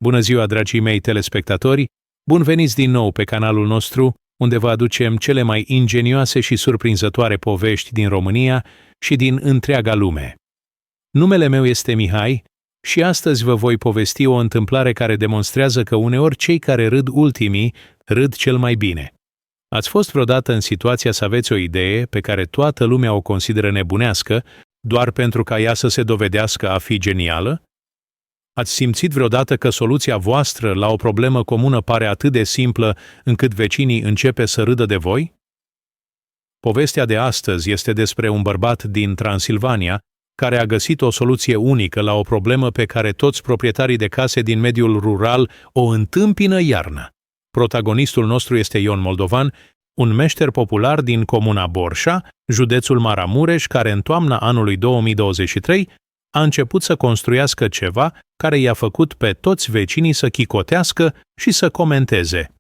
Bună ziua, dragii mei telespectatori! Bun veniți din nou pe canalul nostru, unde vă aducem cele mai ingenioase și surprinzătoare povești din România și din întreaga lume. Numele meu este Mihai și astăzi vă voi povesti o întâmplare care demonstrează că uneori cei care râd ultimii râd cel mai bine. Ați fost vreodată în situația să aveți o idee pe care toată lumea o consideră nebunească, doar pentru ca ea să se dovedească a fi genială? Ați simțit vreodată că soluția voastră la o problemă comună pare atât de simplă încât vecinii începe să râdă de voi? Povestea de astăzi este despre un bărbat din Transilvania care a găsit o soluție unică la o problemă pe care toți proprietarii de case din mediul rural o întâmpină iarna. Protagonistul nostru este Ion Moldovan, un meșter popular din comuna Borșa, județul Maramureș, care în toamna anului 2023 a început să construiască ceva care i-a făcut pe toți vecinii să chicotească și să comenteze.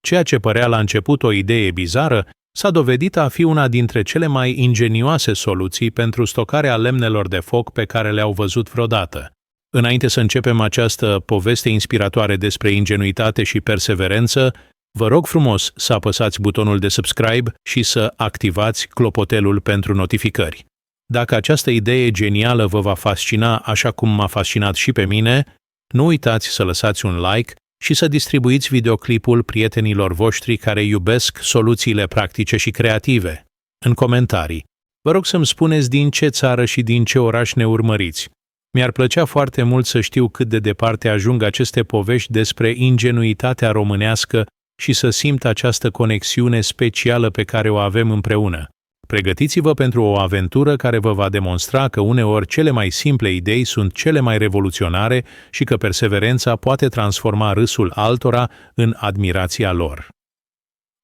Ceea ce părea la început o idee bizară s-a dovedit a fi una dintre cele mai ingenioase soluții pentru stocarea lemnelor de foc pe care le-au văzut vreodată. Înainte să începem această poveste inspiratoare despre ingenuitate și perseverență, vă rog frumos să apăsați butonul de subscribe și să activați clopoțelul pentru notificări. Dacă această idee genială vă va fascina așa cum m-a fascinat și pe mine, nu uitați să lăsați un like și să distribuiți videoclipul prietenilor voștri care iubesc soluțiile practice și creative. În comentarii, vă rog să-mi spuneți din ce țară și din ce oraș ne urmăriți. Mi-ar plăcea foarte mult să știu cât de departe ajung aceste povești despre ingenuitatea românească și să simt această conexiune specială pe care o avem împreună. Pregătiți-vă pentru o aventură care vă va demonstra că uneori cele mai simple idei sunt cele mai revoluționare și că perseverența poate transforma râsul altora în admirația lor.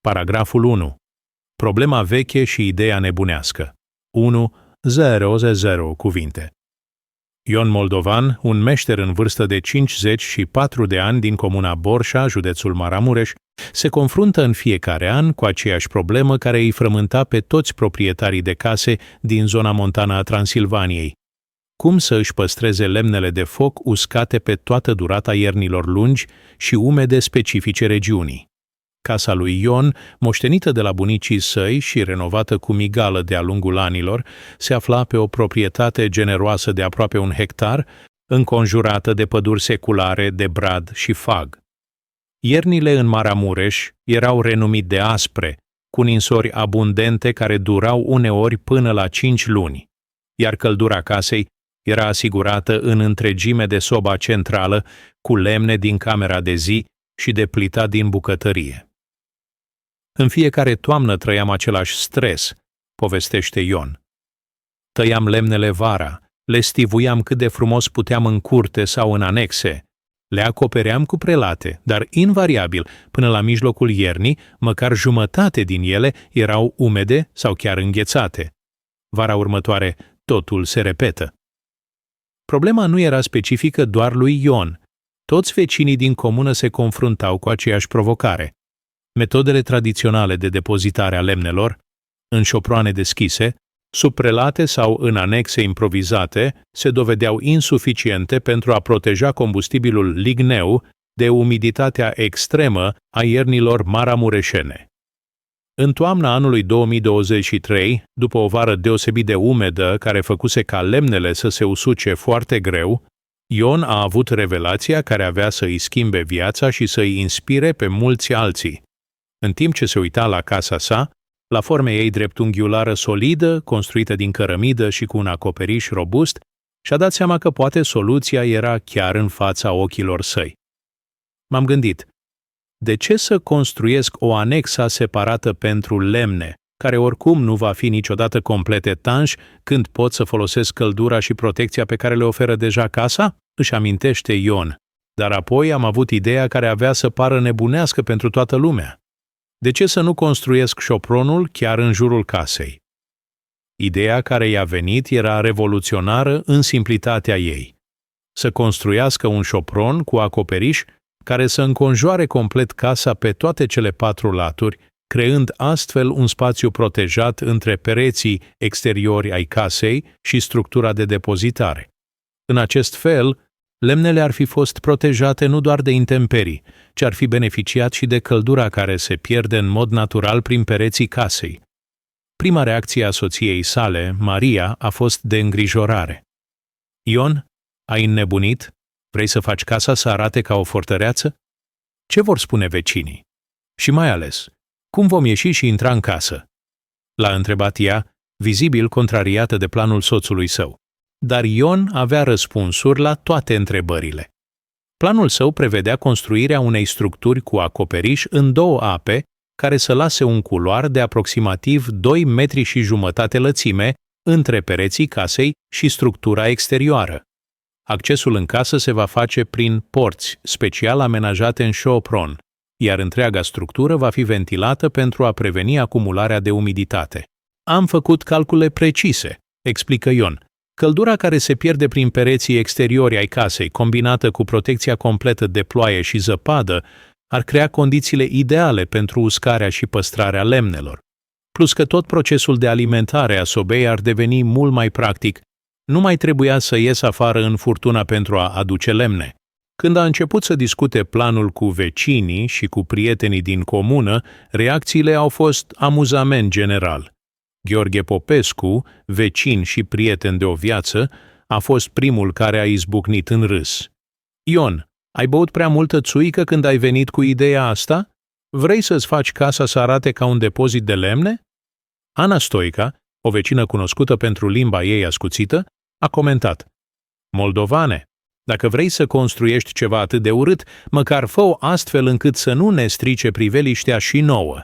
Paragraful 1. Problema veche și ideea nebunească. 1.000 cuvinte. Ion Moldovan, un meșter în vârstă de 54 de ani din comuna Borșa, județul Maramureș, se confruntă în fiecare an cu aceeași problemă care îi frământa pe toți proprietarii de case din zona montană a Transilvaniei. Cum să își păstreze lemnele de foc uscate pe toată durata iernilor lungi și umede specifice regiunii. Casa lui Ion, moștenită de la bunicii săi și renovată cu migală de-a lungul anilor, se afla pe o proprietate generoasă de aproape 1 hectar, înconjurată de păduri seculare de brad și fag. Iernile în Maramureș erau renumite de aspre, cu ninsori abundente care durau uneori până la 5 luni, iar căldura casei era asigurată în întregime de soba centrală, cu lemne din camera de zi și de plita din bucătărie. În fiecare toamnă trăiam același stres, povestește Ion. Tăiam lemnele vara, le stivuiam cât de frumos puteam în curte sau în anexe, le acopeream cu prelate, dar invariabil, până la mijlocul iernii, măcar jumătate din ele erau umede sau chiar înghețate. Vara următoare, totul se repetă. Problema nu era specifică doar lui Ion. Toți vecinii din comună se confruntau cu aceeași provocare. Metodele tradiționale de depozitare a lemnelor, în șoproane deschise, sub prelate sau în anexe improvizate, se dovedeau insuficiente pentru a proteja combustibilul ligneu de umiditatea extremă a iernilor maramureșene. În toamna anului 2023, după o vară deosebit de umedă care făcuse ca lemnele să se usuce foarte greu, Ion a avut revelația care avea să îi schimbe viața și să îi inspire pe mulți alții. În timp ce se uita la casa sa, la forme ei dreptunghiulară solidă, construită din cărămidă și cu un acoperiș robust, și-a dat seama că poate soluția era chiar în fața ochilor săi. M-am gândit, de ce să construiesc o anexă separată pentru lemne, care oricum nu va fi niciodată complet etanș, când pot să folosesc căldura și protecția pe care le oferă deja casa? Își amintește Ion. Dar apoi am avut ideea care avea să pară nebunească pentru toată lumea. De ce să nu construiesc șopronul chiar în jurul casei? Ideea care i-a venit era revoluționară în simplitatea ei. Să construiască un șopron cu acoperiș care să înconjoare complet casa pe toate cele 4 laturi, creând astfel un spațiu protejat între pereții exteriori ai casei și structura de depozitare. În acest fel, Lemnele ar fi fost protejate nu doar de intemperii, ci ar fi beneficiat și de căldura care se pierde în mod natural prin pereții casei. Prima reacție a soției sale, Maria, a fost de îngrijorare. Ion, ai înnebunit? Vrei să faci casa să arate ca o fortăreață? Ce vor spune vecinii? Și mai ales, cum vom ieși și intra în casă? L-a întrebat ea, vizibil contrariată de planul soțului său. Dar Ion avea răspunsuri la toate întrebările. Planul său prevedea construirea unei structuri cu acoperiș în 2 ape, care să lase un culoar de aproximativ 2,5 metri lățime între pereții casei și structura exterioară. Accesul în casă se va face prin porți special amenajate în șopron, iar întreaga structură va fi ventilată pentru a preveni acumularea de umiditate. Am făcut calcule precise, explică Ion. Căldura care se pierde prin pereții exteriori ai casei, combinată cu protecția completă de ploaie și zăpadă, ar crea condițiile ideale pentru uscarea și păstrarea lemnelor. Plus că tot procesul de alimentare a sobei ar deveni mult mai practic. Nu mai trebuia să ies afară în furtuna pentru a aduce lemne. Când a început să discute planul cu vecinii și cu prietenii din comună, reacțiile au fost amuzament general. Gheorghe Popescu, vecin și prieten de o viață, a fost primul care a izbucnit în râs. Ion, ai băut prea multă țuică când ai venit cu ideea asta? Vrei să-ți faci casa să arate ca un depozit de lemne? Ana Stoica, o vecină cunoscută pentru limba ei ascuțită, a comentat: Moldovane, dacă vrei să construiești ceva atât de urât, măcar fă-o astfel încât să nu ne strice priveliștea și nouă.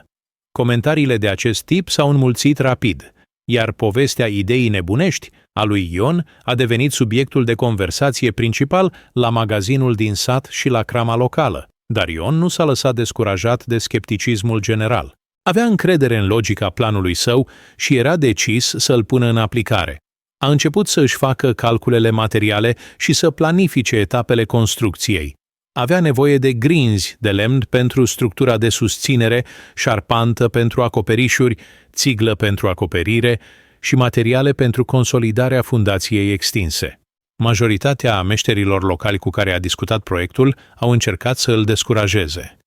Comentariile de acest tip s-au înmulțit rapid, iar povestea ideii nebunești a lui Ion a devenit subiectul de conversație principal la magazinul din sat și la crama locală, dar Ion nu s-a lăsat descurajat de scepticismul general. Avea încredere în logica planului său și era decis să-l pună în aplicare. A început să își facă calculele materiale și să planifice etapele construcției. Avea nevoie de grinzi de lemn pentru structura de susținere, șarpantă pentru acoperișuri, țiglă pentru acoperire și materiale pentru consolidarea fundației extinse. Majoritatea meșterilor locali cu care a discutat proiectul au încercat să îl descurajeze.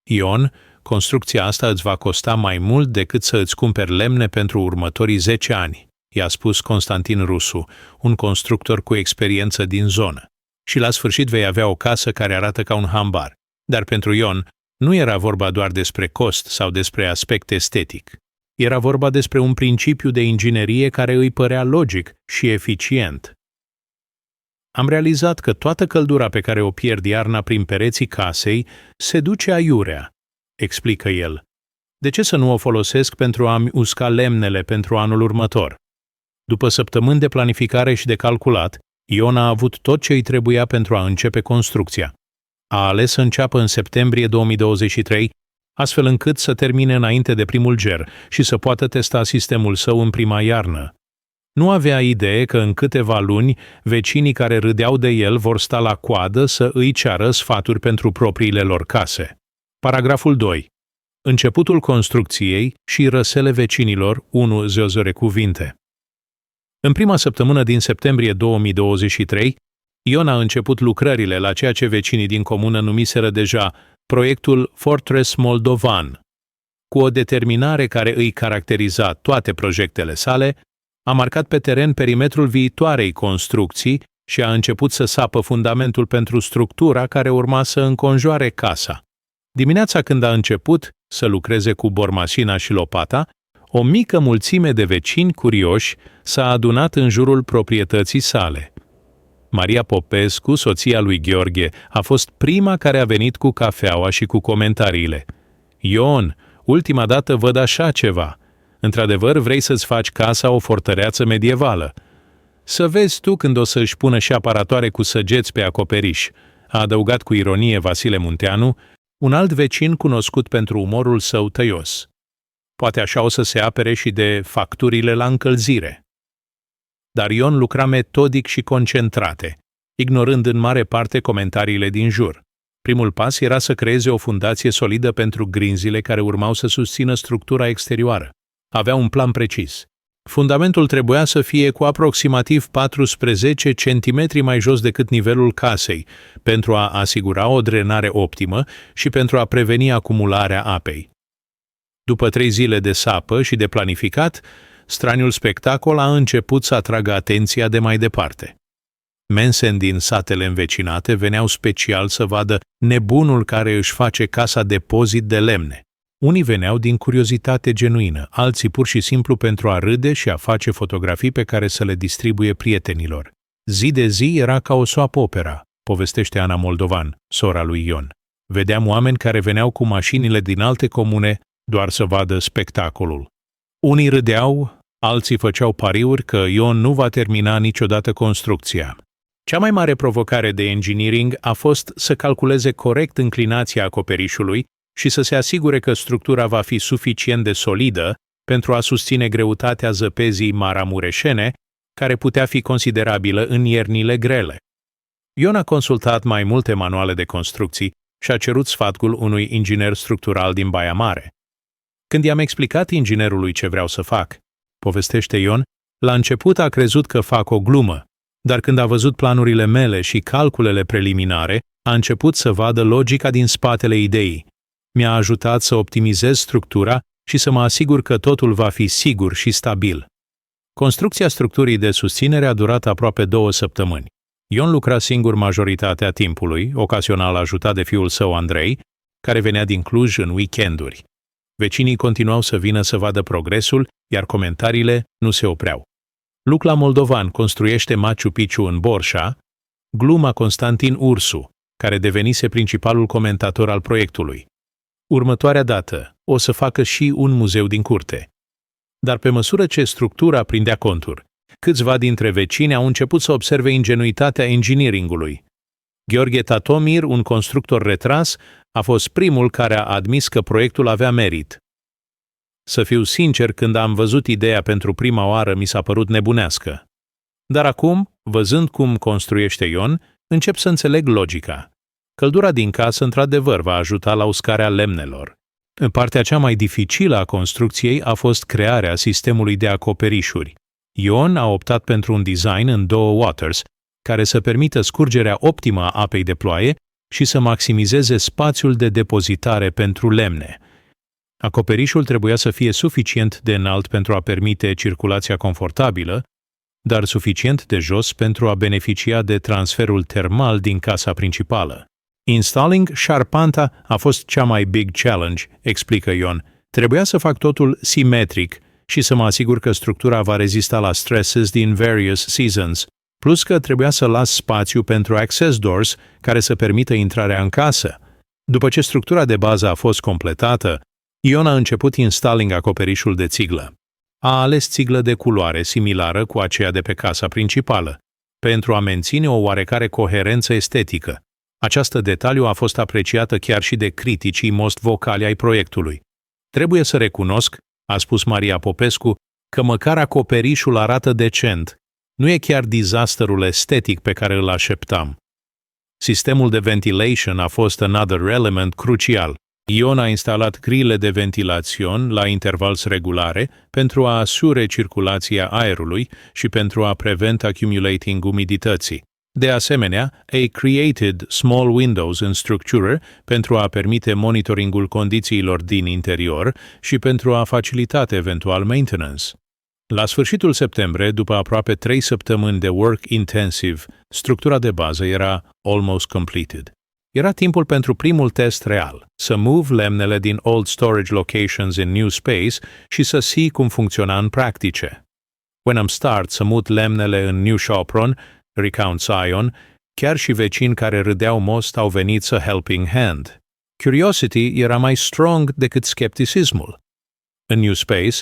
Ion, construcția asta îți va costa mai mult decât să îți cumperi lemne pentru următorii 10 ani, i-a spus Constantin Rusu, un constructor cu experiență din zonă. Și la sfârșit vei avea o casă care arată ca un hambar. Dar pentru Ion nu era vorba doar despre cost sau despre aspect estetic. Era vorba despre un principiu de inginerie care îi părea logic și eficient. Am realizat că toată căldura pe care o pierd iarna prin pereții casei se duce aiurea, explică el. De ce să nu o folosesc pentru a-mi usca lemnele pentru anul următor? După săptămâni de planificare și de calculat, Ion a avut tot ce îi trebuia pentru a începe construcția. A ales să înceapă în septembrie 2023, astfel încât să termine înainte de primul ger și să poată testa sistemul său în prima iarnă. Nu avea idee că în câteva luni vecinii care râdeau de el vor sta la coadă să îi ceară sfaturi pentru propriile lor case. Paragraful 2. Începutul construcției și răsele vecinilor, 1 cuvinte. În prima săptămână din septembrie 2023, Ion a început lucrările la ceea ce vecinii din comună numiseră deja proiectul Fortress Moldovan. Cu o determinare care îi caracteriza toate proiectele sale, a marcat pe teren perimetrul viitoarei construcții și a început să sapă fundamentul pentru structura care urma să înconjoare casa. Dimineața când a început să lucreze cu bormașina și lopata, o mică mulțime de vecini curioși s-a adunat în jurul proprietății sale. Maria Popescu, soția lui Gheorghe, a fost prima care a venit cu cafeaua și cu comentariile. Ion, ultima dată văd așa ceva. Într-adevăr, vrei să-ți faci casa o fortăreață medievală. Să vezi tu când o să-și pună și aparatoare cu săgeți pe acoperiș, a adăugat cu ironie Vasile Munteanu, un alt vecin cunoscut pentru umorul său tăios. Poate așa o să se apere și de facturile la încălzire. Dar Ion lucra metodic și concentrate, ignorând în mare parte comentariile din jur. Primul pas era să creeze o fundație solidă pentru grinzile care urmau să susțină structura exterioară. Avea un plan precis. Fundamentul trebuia să fie cu aproximativ 14 centimetri mai jos decât nivelul casei, pentru a asigura o drenare optimă și pentru a preveni acumularea apei. După 3 zile de sapă și de planificat, straniul spectacol a început să atragă atenția de mai departe. Mensen din satele învecinate veneau special să vadă nebunul care își face casa depozit de lemne. Unii veneau din curiozitate genuină, alții pur și simplu pentru a râde și a face fotografii pe care să le distribuie prietenilor. Zi de zi era ca o soap opera, povestește Ana Moldovan, sora lui Ion. Vedeam oameni care veneau cu mașinile din alte comune doar să vadă spectacolul. Unii râdeau, alții făceau pariuri că Ion nu va termina niciodată construcția. Cea mai mare provocare de engineering a fost să calculeze corect înclinația acoperișului și să se asigure că structura va fi suficient de solidă pentru a susține greutatea zăpezii maramureșene, care putea fi considerabilă în iernile grele. Ion a consultat mai multe manuale de construcții și a cerut sfatul unui inginer structural din Baia Mare. Când i-am explicat inginerului ce vreau să fac, povestește Ion, la început a crezut că fac o glumă, dar când a văzut planurile mele și calculele preliminare, a început să vadă logica din spatele ideii. Mi-a ajutat să optimizez structura și să mă asigur că totul va fi sigur și stabil. Construcția structurii de susținere a durat aproape 2 săptămâni. Ion lucra singur majoritatea timpului, ocazional ajutat de fiul său Andrei, care venea din Cluj în weekenduri. Vecinii continuau să vină să vadă progresul, iar comentariile nu se opreau. Lucla Moldovan construiește Machu Picchu în Borșa, gluma Constantin Ursu, care devenise principalul comentator al proiectului. Următoarea dată o să facă și un muzeu din curte. Dar pe măsură ce structura prindea contur, câțiva dintre vecini au început să observe ingenuitatea engineeringului. Gheorghe Tatomir, un constructor retras, a fost primul care a admis că proiectul avea merit. Să fiu sincer, când am văzut ideea pentru prima oară, mi s-a părut nebunească. Dar acum, văzând cum construiește Ion, încep să înțeleg logica. Căldura din casă, într-adevăr, va ajuta la uscarea lemnelor. În partea cea mai dificilă a construcției a fost crearea sistemului de acoperișuri. Ion a optat pentru un design în 2 waters, care să permită scurgerea optimă a apei de ploaie și să maximizeze spațiul de depozitare pentru lemne. Acoperișul trebuia să fie suficient de înalt pentru a permite circulația confortabilă, dar suficient de jos pentru a beneficia de transferul termal din casa principală. Installing șarpanta a fost cea mai big challenge, explică Ion. Trebuia să fac totul simetric și să mă asigur că structura va rezista la stresses din various seasons, plus că trebuia să las spațiu pentru access doors care să permită intrarea în casă. După ce structura de bază a fost completată, Ion a început installing acoperișul de țiglă. A ales țiglă de culoare similară cu aceea de pe casa principală, pentru a menține o oarecare coerență estetică. Această detaliu a fost apreciată chiar și de criticii most vocali ai proiectului. Trebuie să recunosc, a spus Maria Popescu, că măcar acoperișul arată decent. Nu e chiar disasterul estetic pe care îl așteptam. Sistemul de ventilation a fost another element crucial. Ion a instalat grile de ventilațion la intervals regulare pentru a asigura circulația aerului și pentru a prevent accumulating umidității. De asemenea, a created small windows în structură pentru a permite monitoringul condițiilor din interior și pentru a facilita eventual maintenance. La sfârșitul septembrie, după aproape 3 săptămâni de work intensive, structura de bază era almost completed. Era timpul pentru primul test real, să move lemnele din old storage locations in new space și să see cum funcționa în practice. When am start să mut lemnele în new șopron, recounts Ion, chiar și vecini care râdeau most au venit să helping hand. Curiosity era mai strong decât scepticismul. În new space,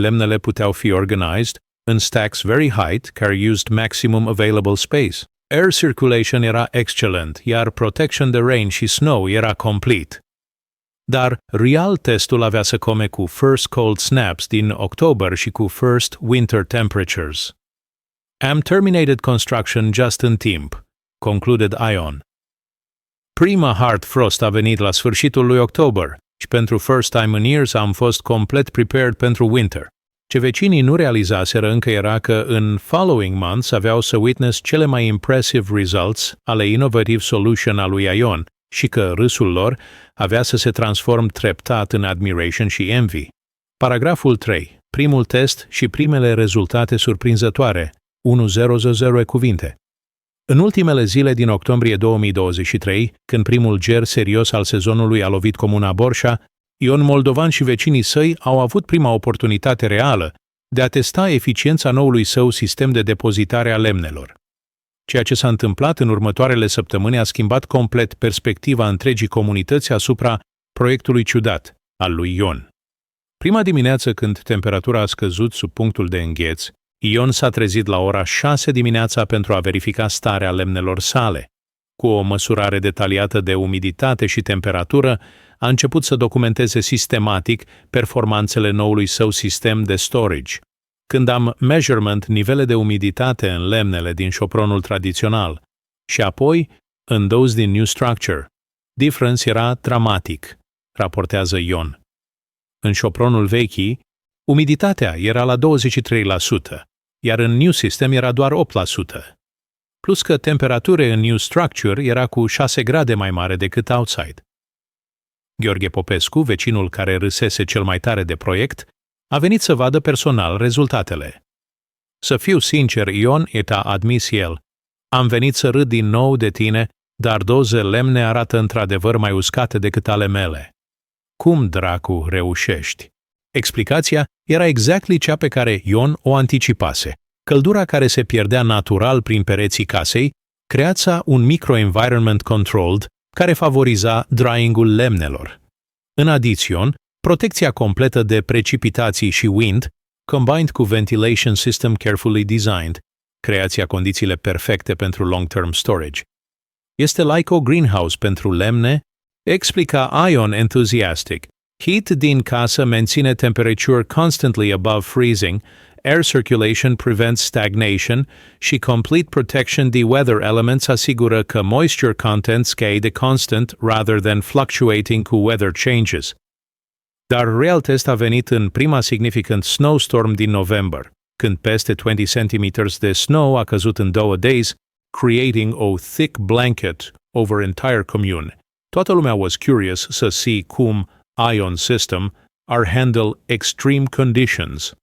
lemnele puteau fi organized în stacks very height care used maximum available space. Air circulation era excellent, iar protection de rain și snow era complete. Dar real testul avea să come cu first cold snaps din octombrie și cu first winter temperatures. Am terminated construction just in timp, concluded Ion. Prima hard frost a venit la sfârșitul lui octombrie și pentru first time in years am fost complet prepared pentru winter. Ce vecinii nu realizaseră încă era că în following months aveau să witness cele mai impressive results ale innovative solution al lui Ion și că râsul lor avea să se transform treptat în admiration și envy. Paragraful 3. Primul test și primele rezultate surprinzătoare. 1.000 cuvinte. În ultimele zile din octombrie 2023, când primul ger serios al sezonului a lovit comuna Borșa, Ion Moldovan și vecinii săi au avut prima oportunitate reală de a testa eficiența noului său sistem de depozitare a lemnelor. Ceea ce s-a întâmplat în următoarele săptămâni a schimbat complet perspectiva întregii comunități asupra proiectului ciudat al lui Ion. Prima dimineață, când temperatura a scăzut sub punctul de îngheț, Ion s-a trezit la ora 6 dimineața pentru a verifica starea lemnelor sale. Cu o măsurare detaliată de umiditate și temperatură, a început să documenteze sistematic performanțele noului său sistem de storage. Când am measurement nivele de umiditate în lemnele din șopronul tradițional și apoi în those din new structure, difference era dramatic, raportează Ion. În șopronul vechi, umiditatea era la 23%, iar în new system era doar 8%. Plus că temperatura în new structure era cu 6 grade mai mare decât outside. Gheorghe Popescu, vecinul care râsese cel mai tare de proiect, a venit să vadă personal rezultatele. Să fiu sincer, Ion, a admis el, am venit să râd din nou de tine, dar doze lemne arată într-adevăr mai uscate decât ale mele. Cum dracu reușești? Explicația era exact cea pe care Ion o anticipase. Căldura care se pierdea natural prin pereții casei creața un microenvironment controlled care favoriza drying-ul lemnelor. În adițion, protecția completă de precipitații și wind, combined cu ventilation system carefully designed, creația condițiile perfecte pentru long-term storage. Este like o greenhouse pentru lemne, explica Ion enthusiastic. Heat din casă menține temperature constantly above freezing, air circulation prevents stagnation și complete protection de weather elements asigură că moisture content scade constant rather than fluctuating cu weather changes. Dar real test a venit în prima significant snowstorm din November, când peste 20 cm de snow a căzut în 2 days, creating a thick blanket over entire commune. Toată lumea was curious să see cum Ion system ar handle extreme conditions.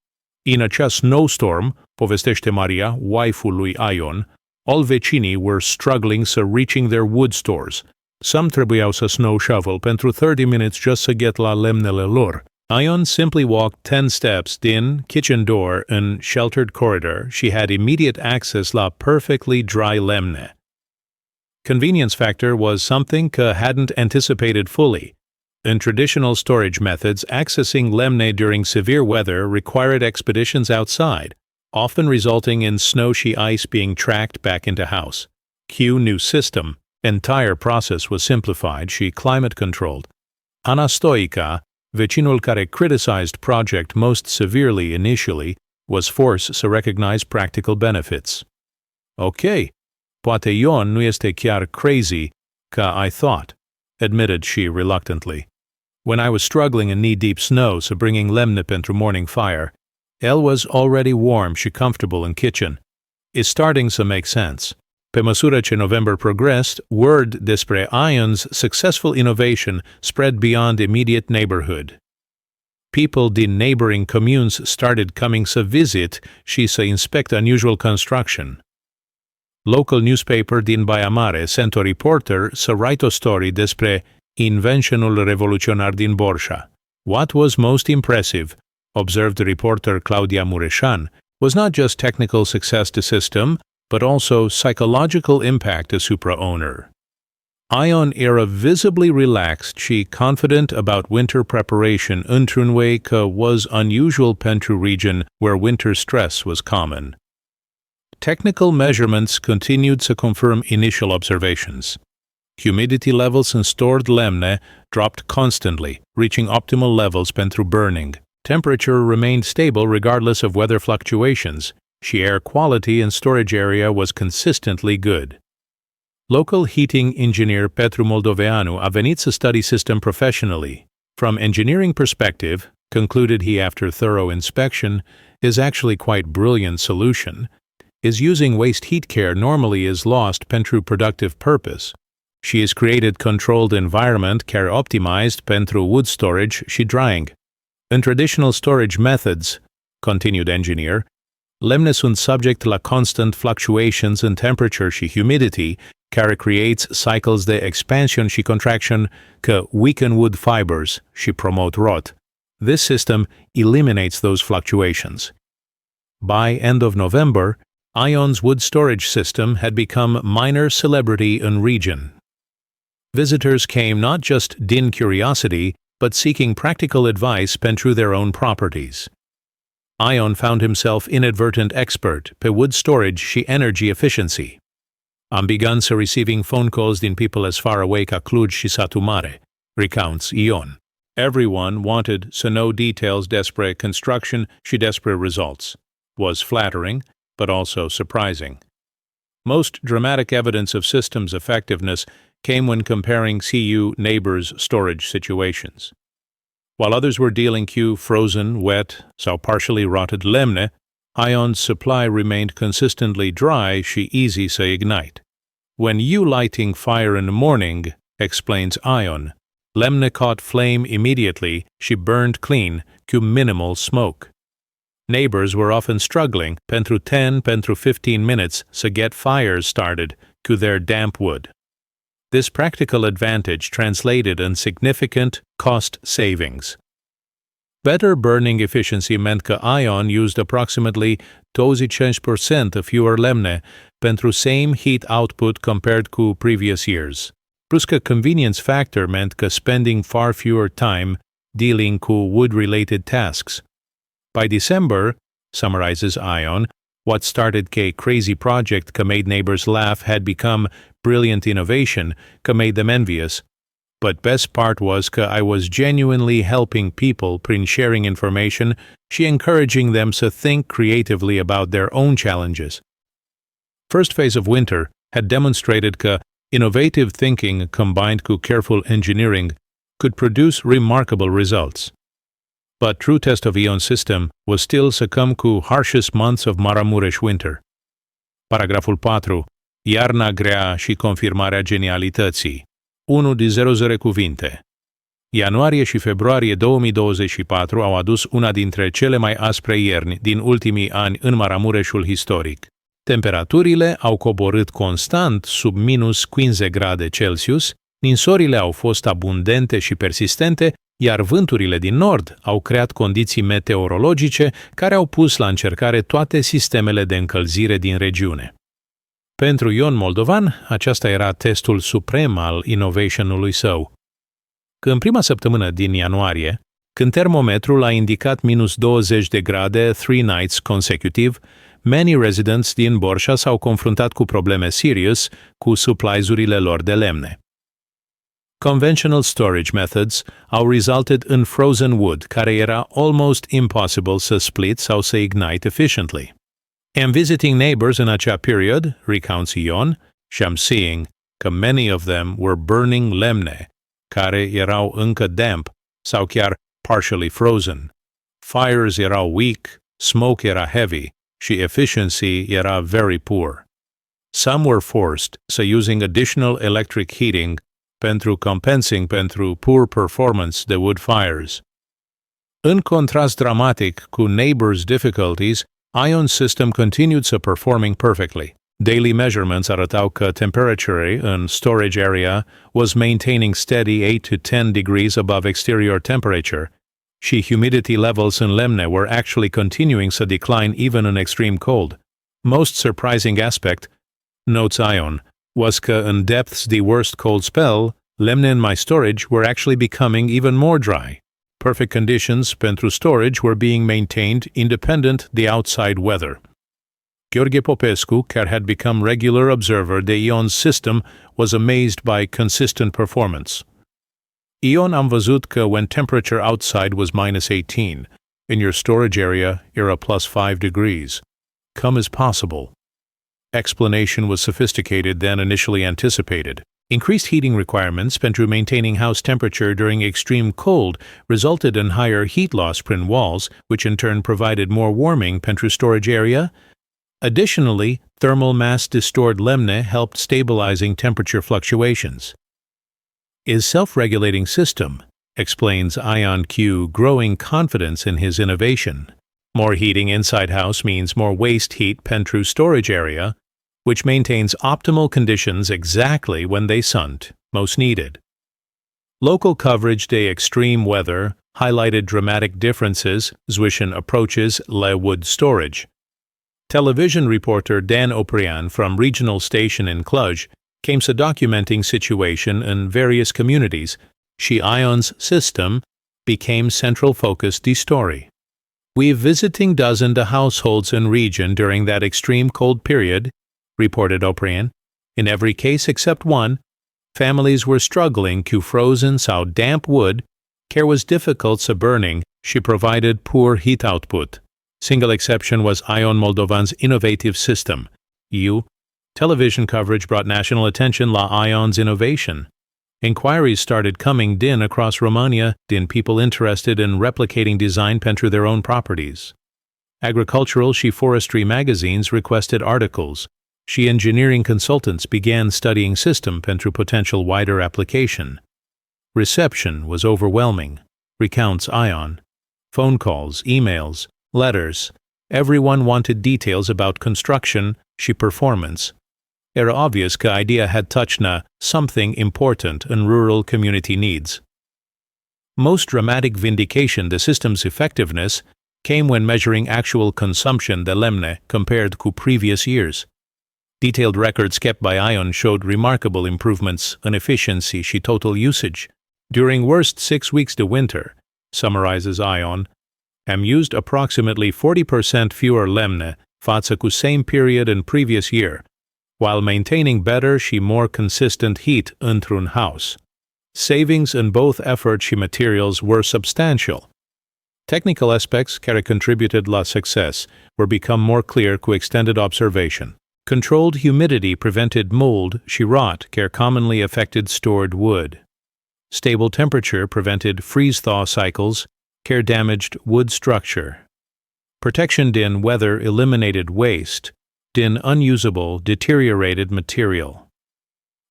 In acea snowstorm, povestește Maria, wife-ul lui Ion, all vecinii were struggling so reaching their wood stores. Some trebuiau să snow shovel pentru 30 minutes just să get la lemnele lor. Ion simply walked 10 steps din kitchen door în sheltered corridor. She had immediate access la perfectly dry lemne. Convenience factor was something că hadn't anticipated fully. In traditional storage methods, accessing lemne during severe weather required expeditions outside, often resulting in snow și ice being tracked back into house. New system. Entire process was simplified și climate controlled. Ana Stoica, vecinul care criticized project most severely initially, was forced to recognize practical benefits. Ok, poate Ion nu este chiar crazy ca I thought, admitted she reluctantly. When I was struggling in knee-deep snow so bringing lemne pentru morning fire, El was already warm și comfortable in kitchen. It's starting to make sense. Pe măsură ce November progressed, word despre Ion's successful innovation spread beyond immediate neighborhood. People din neighboring communes started coming to visit și să inspect unusual construction. Local newspaper din Baia Mare sent o reporter să write o story despre inventionul revoluționar din Borșa. What was most impressive, observed reporter Claudia Mureșan, was not just technical success to system, but also psychological impact asupra owner. Ion era visibly relaxed și confident about winter preparation într-un way că was unusual pentru region where winter stress was common. Technical measurements continued to confirm initial observations. Humidity levels in stored lemne dropped constantly, reaching optimal levels pentru burning. Temperature remained stable regardless of weather fluctuations. Și air quality in storage area was consistently good. Local heating engineer Petru Moldoveanu a venit să study system professionally. From engineering perspective, concluded he after thorough inspection, is actually quite brilliant solution, is using waste heat care normally is lost pentru productive purpose. She has created controlled environment care optimized pentru wood storage și drying. In traditional storage methods, continued engineer, lemne sunt subject la constant fluctuations in temperature și humidity, care creates cycles de expansion și contraction că weaken wood fibers și promote rot. This system eliminates those fluctuations. By end of November, Ion's wood storage system had become minor celebrity in region. Visitors came not just din curiosity, but seeking practical advice pentru their own properties. Ion found himself inadvertent expert pe wood storage și energy efficiency. Am begun să receiving phone calls din people as far away ca Cluj și Satu Mare, recounts Ion. Everyone wanted to know details despre construction și despre results. Was flattering, but also surprising. Most dramatic evidence of systems effectiveness came when comparing CU neighbors' storage situations. While others were dealing Q frozen, wet, sau partially rotted lemne, Ion's supply remained consistently dry și easy to ignite. When you lighting fire in the morning, explains Ion, lemne caught flame immediately, she burned clean, cu minimal smoke. Neighbors were often struggling, pentru 15 minutes, to get fires started, cu their damp wood. This practical advantage translated in significant cost savings. Better burning efficiency meant că Ion used approximately 25% fewer lemne pentru same heat output compared cu previous years. Plus că convenience factor meant că spending far fewer time dealing cu wood-related tasks. By December, summarizes Ion, what started a crazy project that made neighbors laugh had become brilliant innovation that made them envious. But best part was that I was genuinely helping people prin sharing information și encouraging them to think creatively about their own challenges. First phase of winter had demonstrated that innovative thinking combined with careful engineering could produce remarkable results. But true test of Ion's system was still to come cu harshest months of Maramureș winter. Paragraful 4. Iarna grea și confirmarea genialității. 1 din 00 cuvinte. Ianuarie și februarie 2024 au adus una dintre cele mai aspre ierni din ultimii ani în Maramureșul istoric. Temperaturile au coborât constant sub minus 50 grade Celsius, ninsorile au fost abundente și persistente, iar vânturile din nord au creat condiții meteorologice care au pus la încercare toate sistemele de încălzire din regiune. Pentru Ion Moldovan, aceasta era testul suprem al innovationului său. Că în prima săptămână din ianuarie, când termometrul a indicat minus 20 de grade 3 nights consecutiv, many residents din Borșa s-au confruntat cu probleme serious cu supplies-urile lor de lemne. Conventional storage methods au resulted in frozen wood, care era almost impossible to split sau să ignite efficiently. Am visiting neighbors in acea period, recounts Ion, și am seeing că many of them were burning lemne, care erau încă damp sau chiar partially frozen. Fires erau weak, smoke era heavy și efficiency era very poor. Some were forced to using additional electric heating pentru compensing pentru poor performance de wood fires. În contrast dramatic cu neighbors' difficulties, Ion's system continued to performing perfectly. Daily measurements arătau că temperature in storage area was maintaining steady 8 to 10 degrees above exterior temperature, și humidity levels in lemne were actually continuing to decline even in extreme cold. Most surprising aspect, notes Ion, was că in depths the worst cold spell, lemne in my storage were actually becoming even more dry. Perfect conditions pentru storage were being maintained independent the outside weather. Gheorghe Popescu, care had become regular observer de Ion's system, was amazed by consistent performance. Ion am văzut că when temperature outside was minus 18, in your storage area era plus 5 degrees. Come as possible. Explanation was sophisticated than initially anticipated. Increased heating requirements pentru maintaining house temperature during extreme cold resulted in higher heat loss prin walls, which in turn provided more warming pentru storage area. Additionally, thermal mass stored lemne helped stabilizing temperature fluctuations. Is self-regulating system, explains Ion Q, growing confidence in his innovation. More heating inside house means more waste heat pentru storage area, which maintains optimal conditions exactly when they sunt most needed. Local coverage de extreme weather highlighted dramatic differences zwischen approaches le wood storage. Television reporter Dan Oprian from regional station in Cluj came to documenting situation in various communities. She Ion's system became central focus de story. We visiting dozen de households in region during that extreme cold period, reported Oprian. In every case except one, families were struggling to frozen so damp wood, care was difficult so burning, she provided poor heat output. Single exception was Ion Moldovan's innovative system. Television coverage brought national attention la Ion's innovation. Inquiries started coming din across Romania, din people interested in replicating design pentru their own properties. Agricultural she forestry magazines requested articles. She engineering consultants began studying system pentru potential wider application. Reception was overwhelming, recounts Ion. Phone calls, emails, letters. Everyone wanted details about construction, she performance. Era obvious ka idea had touched na something important in rural community needs. Most dramatic vindication the system's effectiveness came when measuring actual consumption de lemne compared to previous years. Detailed records kept by Ion showed remarkable improvements in efficiency she total usage. During worst 6 weeks to winter, summarizes Ion, used approximately 40% fewer lemne față cu same period in previous year, while maintaining better she more consistent heat într-un house. Savings in both effort she materials were substantial. Technical aspects care contributed la success were become more clear cu extended observation. Controlled humidity prevented mold she wrought care commonly affected stored wood. Stable temperature prevented freeze-thaw cycles care damaged wood structure. Protection din weather eliminated waste, din unusable deteriorated material.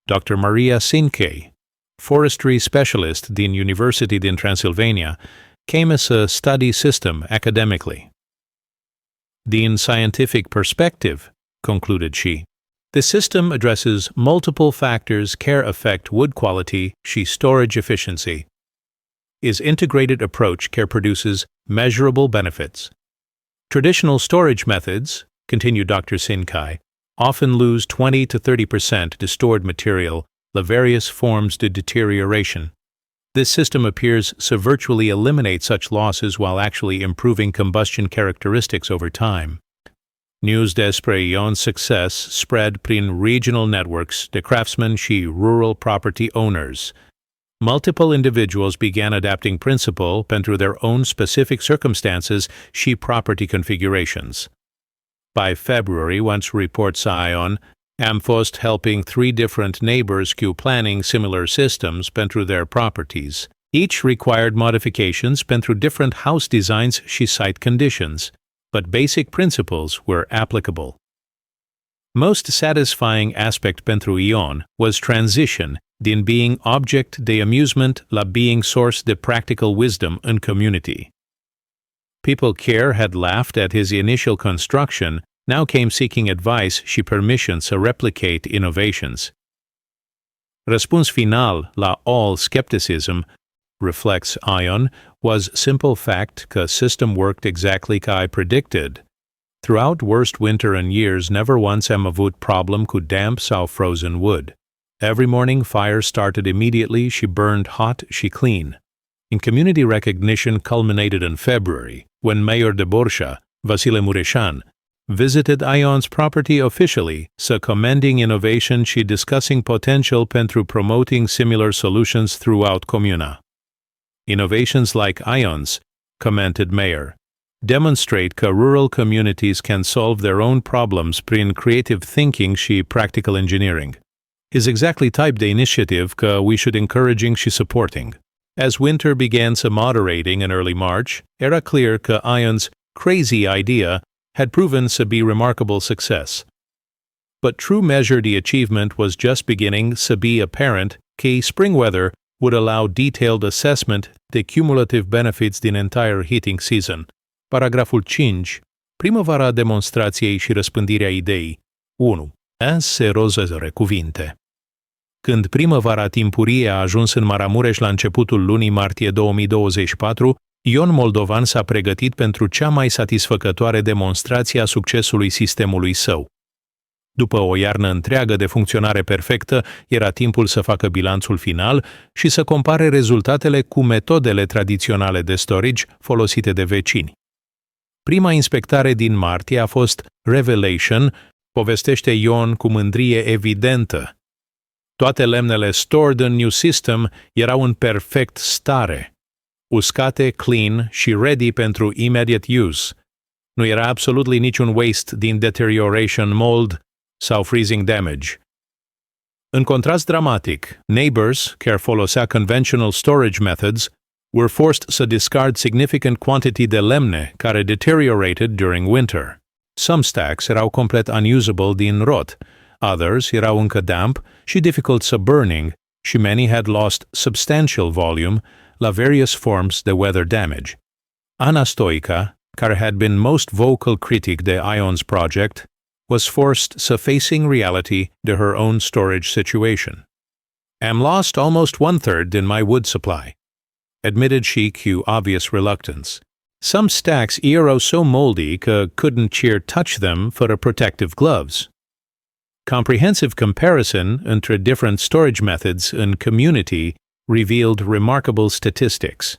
Dr. Maria Sinke, forestry specialist din University din Transylvania, came as a study system academically. Din scientific perspective, concluded she, the system addresses multiple factors care affect wood quality, she storage efficiency. Is integrated approach care produces measurable benefits. Traditional storage methods, continued Dr. Sinkai, often lose 20 to 30% to stored material, the various forms to deterioration. This system appears to virtually eliminate such losses while actually improving combustion characteristics over time. News despre Ion's success spread prin regional networks de craftsmen și rural property owners. Multiple individuals began adapting principle pentru their own specific circumstances și property configurations. By February, once reports Ion, am fost helping 3 different neighbors cu planning similar systems pentru their properties. Each required modifications pentru different house designs și site conditions, but basic principles were applicable. Most satisfying aspect pentru Ion was transition din being object de amusement la being source de practical wisdom in community. People care had laughed at his initial construction, now came seeking advice și permission to replicate innovations. Răspuns final la all skepticism, reflects Ion, was simple fact că system worked exactly ca I predicted. Throughout worst winter and years never once am avut problem cu damp sau frozen wood. Every morning fire started immediately, she burned hot, she clean. In community recognition culminated in February, when Mayor de Borșa, Vasile Mureșan, visited Ion's property officially, so commending innovation și discussing potential pentru promoting similar solutions throughout comuna. Innovations like Ion's, commented Mayor, demonstrate că rural communities can solve their own problems prin creative thinking și practical engineering. is exactly type de initiative că we should encouraging și supporting. As winter began some moderating in early March, era clear că Ion's crazy idea had proven to be remarkable success. But true measured achievement was just beginning to be apparent că spring weather would allow detailed assessment de cumulative benefits din entire heating season. Paragraful 5. Primăvara demonstrației și răspândirea ideii. 1. As se rozăzăre cuvinte. Când primăvara timpurie a ajuns în Maramureș la începutul lunii martie 2024, Ion Moldovan s-a pregătit pentru cea mai satisfăcătoare demonstrație a succesului sistemului său. După o iarnă întreagă de funcționare perfectă, era timpul să facă bilanțul final și să compare rezultatele cu metodele tradiționale de storage folosite de vecini. Prima inspectare din martie a fost Revelation, povestește Ion cu mândrie evidentă. Toate lemnele stored in new system erau în perfect stare, uscate, clean și ready pentru immediate use. Nu era absolutely niciun waste din deterioration mold sau freezing damage. În contrast dramatic, neighbors, care folosea conventional storage methods, were forced to discard significant quantity de lemne care deteriorated during winter. Some stacks erau complet unusable din rot, others erau încă damp și difficult to burning, și many had lost substantial volume la various forms de weather damage. Ana Stoica, care had been most vocal critic de Ion's project, was forced to facing reality to her own storage situation. Am lost almost 1/3 in my wood supply, admitted she cu obvious reluctance. Some stacks erau so moldy că couldn't cheer touch them for a protective gloves. Comprehensive comparison entre different storage methods in community revealed remarkable statistics.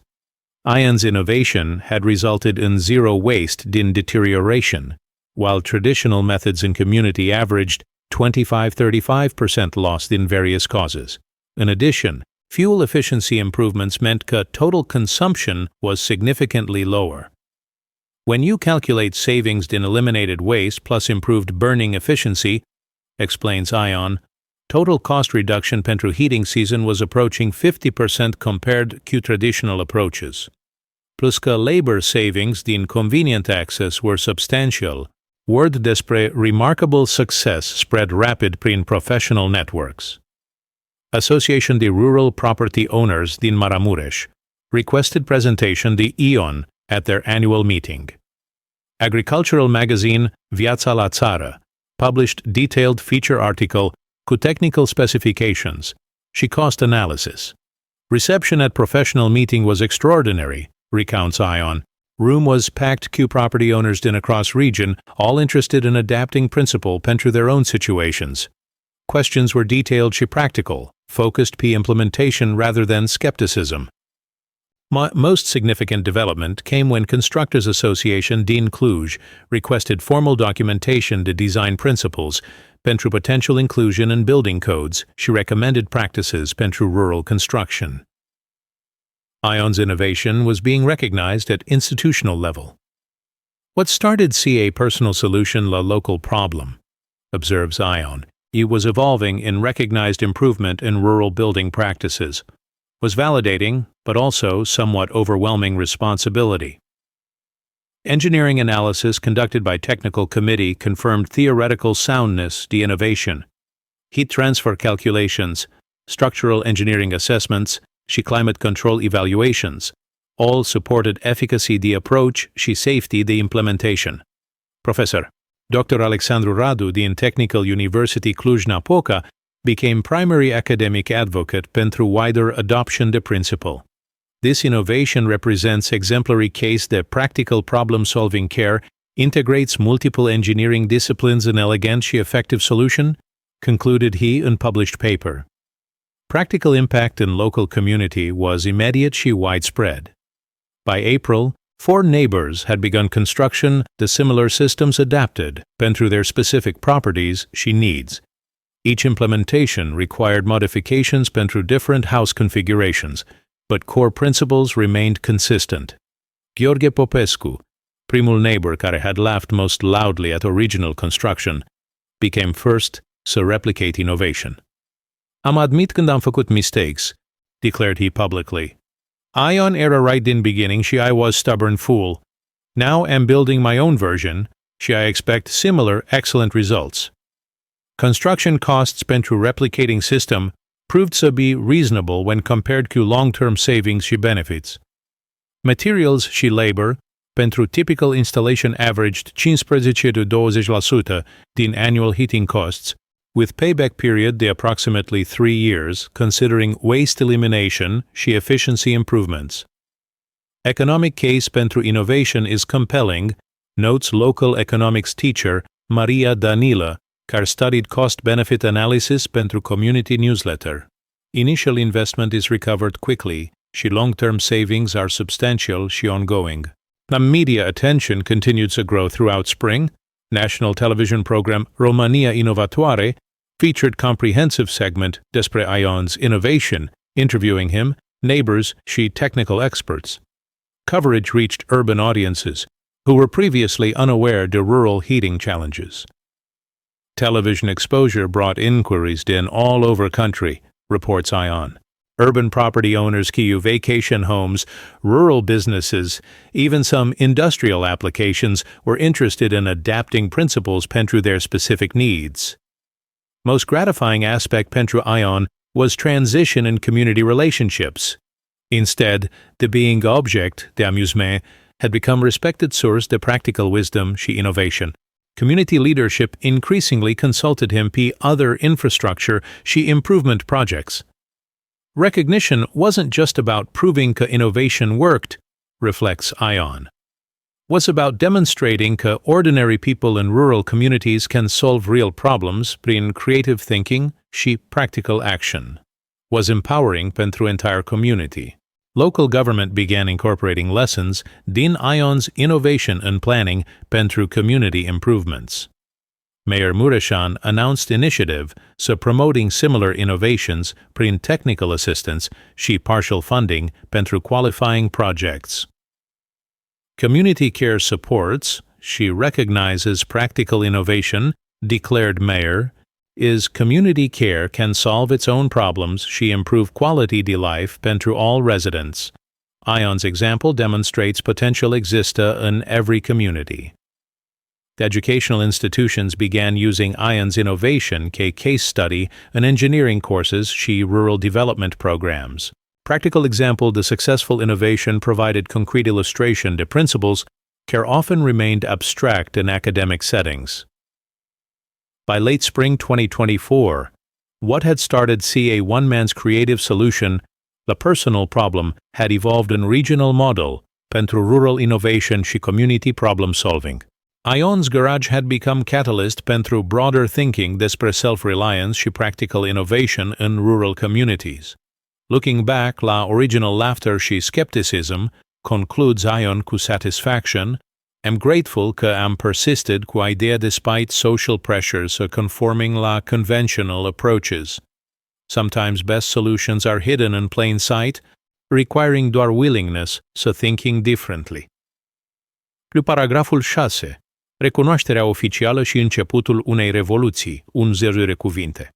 Ion's innovation had resulted in zero waste din deterioration, while traditional methods in community averaged 25-35% lost in various causes. In addition, fuel efficiency improvements meant that total consumption was significantly lower. When you calculate savings in eliminated waste plus improved burning efficiency, explains Ion, total cost reduction pentru heating season was approaching 50% compared to traditional approaches. Plus că labor savings din convenient access were substantial, word despre remarkable success spread rapid prin professional networks. Association de Rural Property Owners din Maramureș requested presentation de Ion at their annual meeting. Agricultural magazine Viața la țară published detailed feature article cu technical specifications și cost analysis. Reception at professional meeting was extraordinary, recounts Ion. Room was packed cu property owners din across region, all interested in adapting principle pentru their own situations. Questions were detailed și practical, focused pe implementation rather than skepticism. Most significant development came when Constructors Association din Cluj requested formal documentation de design principles pentru potential inclusion in building codes și recommended practices pentru rural construction. Ion's innovation was being recognized at institutional level. What started a personal solution la local problem, observes Ion, it was evolving in recognized improvement in rural building practices, was validating, but also somewhat overwhelming responsibility. Engineering analysis conducted by technical committee confirmed theoretical soundness de innovation, heat transfer calculations, structural engineering assessments, și climate control evaluations, all supported efficacy de approach și safety de implementation. Professor Dr. Alexandru Radu din Technical University Cluj-Napoca became primary academic advocate pentru wider adoption de principle. This innovation represents exemplary case that practical problem-solving care integrates multiple engineering disciplines in elegant și effective solution, concluded he in published paper. Practical impact in local community was immediate și widespread. By April, 4 neighbors had begun construction the similar systems adapted pentru their specific properties și needs. Each implementation required modifications pentru different house configurations, but core principles remained consistent. Gheorghe Popescu, primul neighbor care had laughed most loudly at original construction, became first to replicate innovation. Am admit când am făcut mistakes, declared he publicly. Ion era right din beginning și I was stubborn fool. Now am building my own version și I expect similar excellent results. Construction costs pentru replicating system proved to be reasonable when compared cu long-term savings și benefits. Materials și labor pentru typical installation averaged 15-20% din annual heating costs, with payback period de approximately 3 years, considering waste elimination și efficiency improvements. Economic case pentru innovation is compelling, notes local economics teacher Maria Danila, care studied cost-benefit analysis pentru community newsletter. Initial investment is recovered quickly, și long-term savings are substantial și ongoing. The media attention continued to grow throughout spring. National television program România Inovatoare featured comprehensive segment despre Ion's innovation, interviewing him, neighbors și technical experts. Coverage reached urban audiences, who were previously unaware de rural heating challenges. Television exposure brought inquiries in all over country, reports Ion. Urban property owners kiu vacation homes, rural businesses, even some industrial applications were interested in adapting principles pentru their specific needs. Most gratifying aspect pentru Ion was transition in community relationships. Instead, the being object de amusement had become respected source de practical wisdom și innovation. Community leadership increasingly consulted him pe other infrastructure și improvement projects. Recognition wasn't just about proving that innovation worked, reflects Ion. Was about demonstrating that ordinary people in rural communities can solve real problems prin creative thinking și practical action. Was empowering pentru entire community. Local government began incorporating lessons din Ion's innovation and planning pentru community improvements. Mayor Mureșan announced initiative promoting similar innovations prin technical assistance și partial funding pentru qualifying projects. Community care supports și recognizes practical innovation, declared Mayor, is community care can solve its own problems și improve quality de life pentru all residents. Ion's example demonstrates potential exista in every community. The educational institutions began using Ion's innovation case study in engineering courses și rural development programs. Practical example the successful innovation provided concrete illustration de principles care often remained abstract in academic settings. By late spring 2024, what had started a one-man's creative solution, the personal problem had evolved in regional model pentru rural innovation și community problem solving. Ion's garage had become catalyst pentru broader thinking despre self-reliance și practical innovation in rural communities. Looking back la original laughter și skepticism, concludes Ion cu satisfaction, am grateful că am persisted cu idea despite social pressures conforming la conventional approaches. Sometimes best solutions are hidden in plain sight, requiring doar willingness thinking differently. Paragraful 6. Recunoașterea oficială și începutul unei revoluții, 10 cuvinte.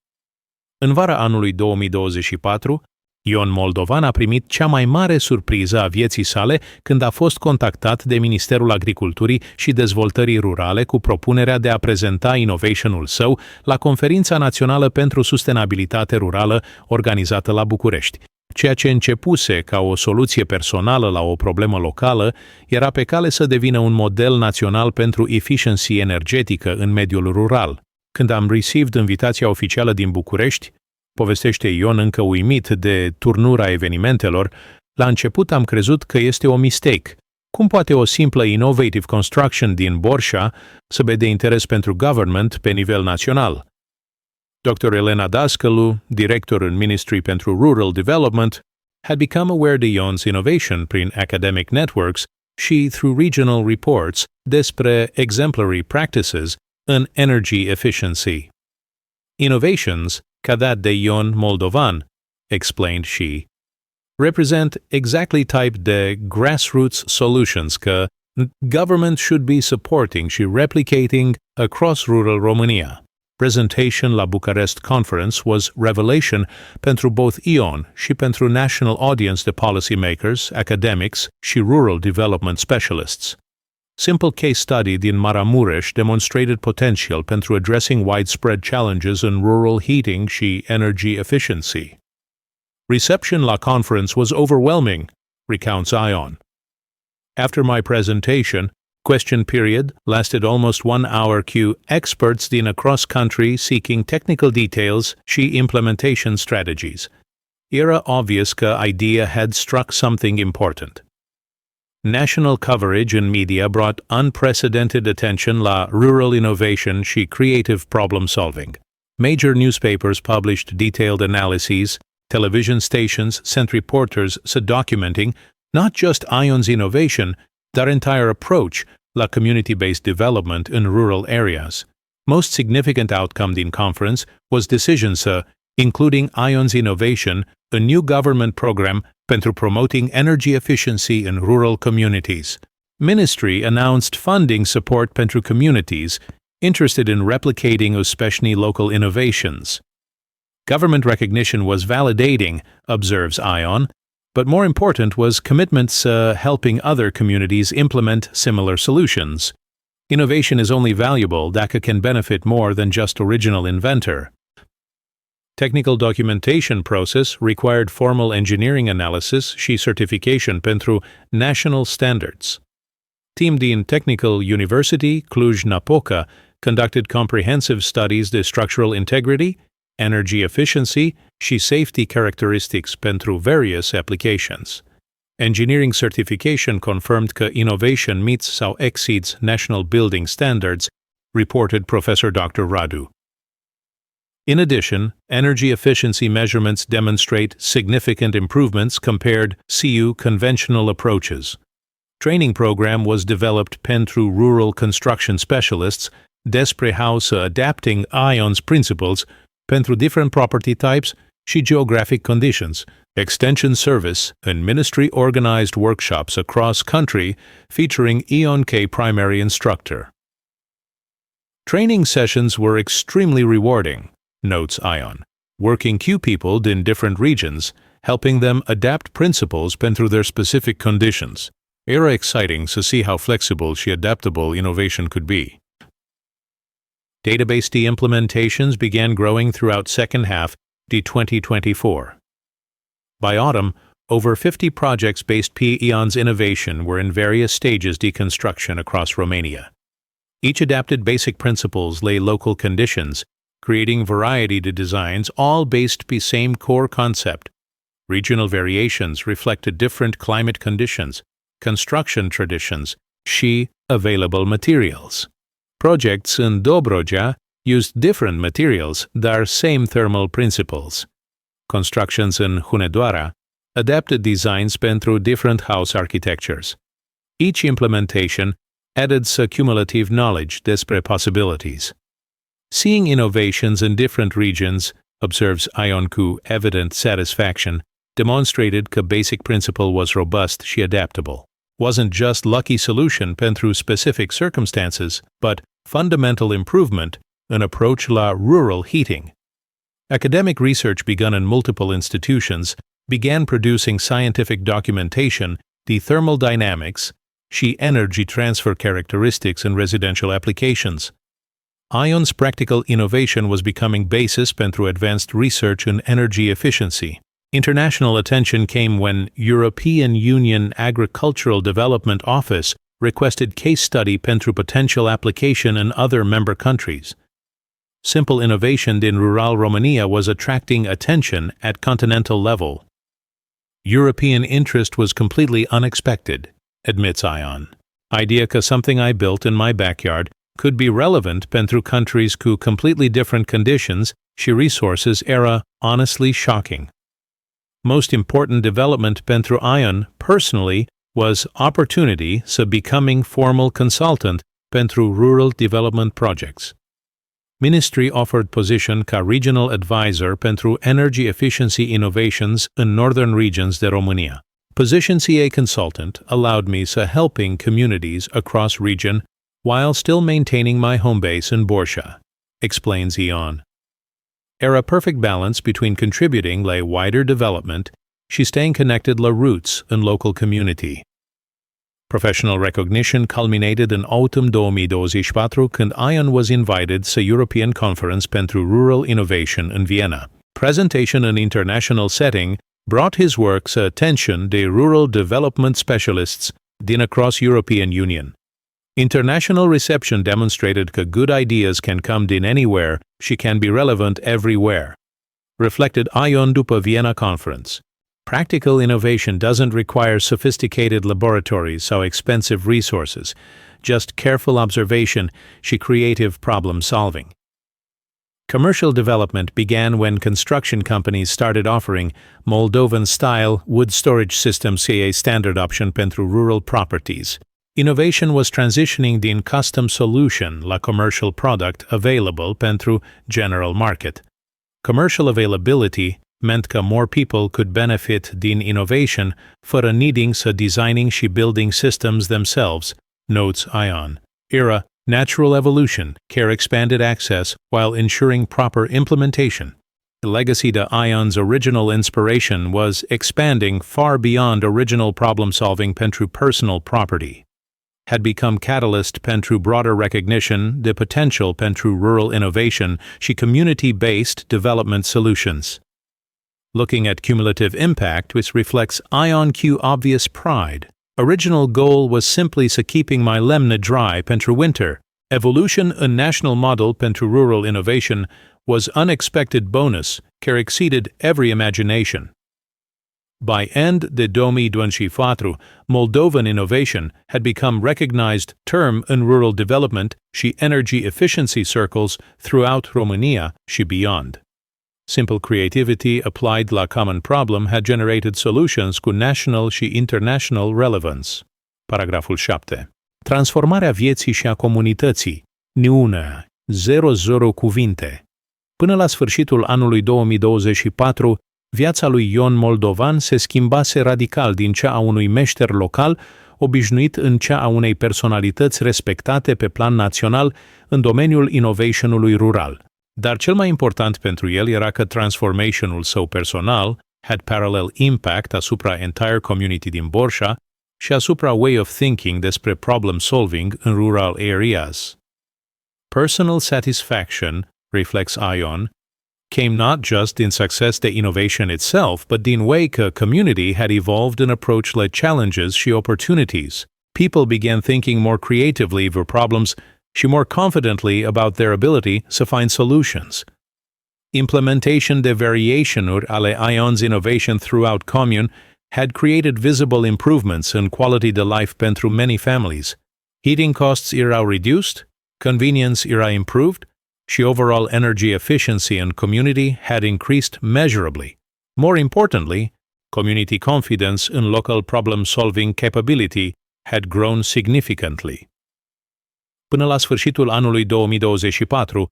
În vara anului 2024, Ion Moldovan a primit cea mai mare surpriză a vieții sale când a fost contactat de Ministerul Agriculturii și Dezvoltării Rurale cu propunerea de a prezenta innovation-ul său la Conferința Națională pentru Sustenabilitate Rurală organizată la București. Ceea ce începuse ca o soluție personală la o problemă locală era pe cale să devină un model național pentru efficiency energetică în mediul rural. Când am received invitația oficială din București, povestește Ion încă uimit de turnura evenimentelor, la început am crezut că este o mistake. Cum poate o simplă innovative construction din Borșa să aibă de interes pentru government pe nivel național? Dr. Elena Dascălu, director în Ministry pentru Rural Development, had become aware de Ion's innovation prin academic networks și through regional reports despre exemplary practices in energy efficiency. Innovations ca dat de Ion Moldovan, explained she, represent exactly type de grassroots solutions că government should be supporting și replicating across rural Romania. Presentation la Bucharest Conference was revelation pentru both Ion și pentru national audience de policymakers, academics și rural development specialists. Simple case study din Maramureș demonstrated potential pentru addressing widespread challenges in rural heating și energy efficiency. Reception la conference was overwhelming, recounts Ion. After my presentation, question period lasted almost 1 hour. Experts din across country seeking technical details și implementation strategies. Era obvious că idea had struck something important. National coverage in media brought unprecedented attention la rural innovation și creative problem solving. Major newspapers published detailed analyses, television stations sent reporters documenting not just Ion's innovation, their entire approach la community-based development in rural areas. Most significant outcome din conference was decision including Ion's innovation, a new government program pentru promoting energy efficiency in rural communities. Ministry announced funding support pentru communities interested in replicating especially local innovations. Government recognition was validating, observes Ion, but more important was commitments helping other communities implement similar solutions. Innovation is only valuable dacă can benefit more than just original inventor. Technical documentation process required formal engineering analysis și certification pentru national standards. Team din Technical University Cluj-Napoca conducted comprehensive studies de structural integrity, energy efficiency și safety characteristics pentru various applications. Engineering certification confirmed că innovation meets sau exceeds national building standards, reported Professor Dr. Radu. In addition, energy efficiency measurements demonstrate significant improvements compared to conventional approaches. Training program was developed pentru rural construction specialists despre how adapting Ion's principles pentru different property types și geographic conditions. Extension service and ministry-organized workshops across country featuring Ion K primary instructor. Training sessions were extremely rewarding, notes Ion, working people in different regions, helping them adapt principles pentru their specific conditions. Era exciting to see how flexible și adaptable innovation could be. Database implementations began growing throughout second half of 2024. By autumn, over 50 projects based on Ion's innovation were in various stages of construction across Romania. Each adapted basic principles lay local conditions, creating variety to designs all based on the same core concept. Regional variations reflected different climate conditions, construction traditions, și available materials. Projects in Dobrogea used different materials, dar same thermal principles. Constructions in Hunedoara adapted designs pentru different house architectures. Each implementation added cumulative knowledge despre possibilities. Seeing innovations in different regions, observes Ion cu evident satisfaction, demonstrated că basic principle was robust și adaptable. Wasn't just lucky solution pentru specific circumstances, but fundamental improvement in approach la rural heating. Academic research begun in multiple institutions began producing scientific documentation, the thermal dynamics, și energy transfer characteristics in residential applications. Ion's practical innovation was becoming basis pentru advanced research in energy efficiency. International attention came when European Union Agricultural Development Office requested case study pentru potential application in other member countries. Simple innovation in rural Romania was attracting attention at continental level. European interest was completely unexpected, admits Ion. Idea că something I built in my backyard could be relevant pentru countries cu completely different conditions și resources era honestly shocking. Most important development pentru Ion personally was opportunity becoming formal consultant pentru rural development projects. Ministry offered position ca regional advisor pentru energy efficiency innovations in northern regions de România. Position CA consultant allowed me helping communities across region while still maintaining my home base in Borșa. explains Ion. Era a perfect balance between contributing la wider development și staying connected la roots în local community. Professional recognition culminated in autumn 2024 când Ion was invited să European Conference pentru Rural Innovation în Vienna. Presentation in international setting brought his work to attention de rural development specialists din across European Union. International reception demonstrated that good ideas can come din anywhere și can be relevant everywhere. Reflected Ion după Vienna Conference. Practical innovation doesn't require sophisticated laboratories or expensive resources, just careful observation și creative problem solving. Commercial development began when construction companies started offering Moldovan-style wood storage systems ca a standard option pentru rural properties. Innovation was transitioning din custom solution la commercial product available pentru general market. Commercial availability meant că more people could benefit din innovation fără needing să designing și building systems themselves, notes Ion. Era natural evolution, care expanded access while ensuring proper implementation. The legacy to Ion's original inspiration was expanding far beyond original problem-solving pentru personal property. Had become catalyst pentru broader recognition de potential pentru rural innovation și community-based development solutions. Looking at cumulative impact, which reflects Ion Q obvious pride. Original goal was simply so keeping my lemne dry pentru winter. Evolution în national model pentru rural innovation was unexpected bonus, care exceeded every imagination. By end de 2024, Moldovan innovation had become recognized term in rural development și energy efficiency circles throughout Romania și beyond. Simple creativity applied la common problem had generated solutions cu national și international relevance. Paragraful 7. Transformarea vieții și a comunității. Niune. 00 cuvinte. Până la sfârșitul anului 2024, viața lui Ion Moldovan se schimbase radical din cea a unui meșter local, obișnuit în cea a unei personalități respectate pe plan național în domeniul innovationului rural. Dar cel mai important pentru el era că transformationul său personal had parallel impact asupra entire community din Borșa și asupra way of thinking despre problem solving în rural areas. Personal satisfaction, reflects Ion, came not just in success de innovation itself, but din way că community had evolved an approach like challenges și opportunities. People began thinking more creatively of problems și more confidently about their ability to find solutions. Implementation de variationuri ale Ion's innovation throughout commune had created visible improvements in quality de life pentru many families. Heating costs erau reduced, convenience era improved, și overall energy efficiency in community had increased measurably. More importantly, community confidence in local problem-solving capability had grown significantly. Până la sfârșitul anului 2024,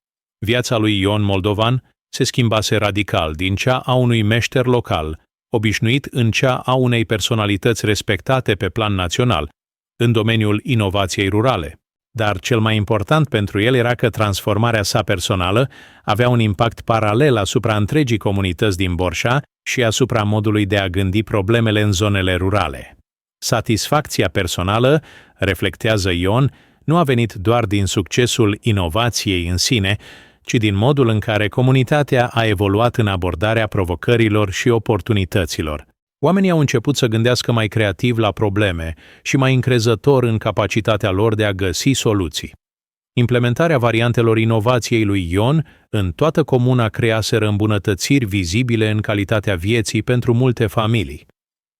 viața lui Ion Moldovan se schimbase radical din cea a unui meșter local, obișnuit în cea a unei personalități respectate pe plan național, în domeniul inovației rurale. Dar cel mai important pentru el era că transformarea sa personală avea un impact paralel asupra întregii comunități din Borșa și asupra modului de a gândi problemele în zonele rurale. Satisfacția personală, reflectează Ion, nu a venit doar din succesul inovației în sine, ci din modul în care comunitatea a evoluat în abordarea provocărilor și oportunităților. Oamenii au început să gândească mai creativ la probleme și mai încrezător în capacitatea lor de a găsi soluții. Implementarea variantelor inovației lui Ion în toată comuna creaseră îmbunătățiri vizibile în calitatea vieții pentru multe familii.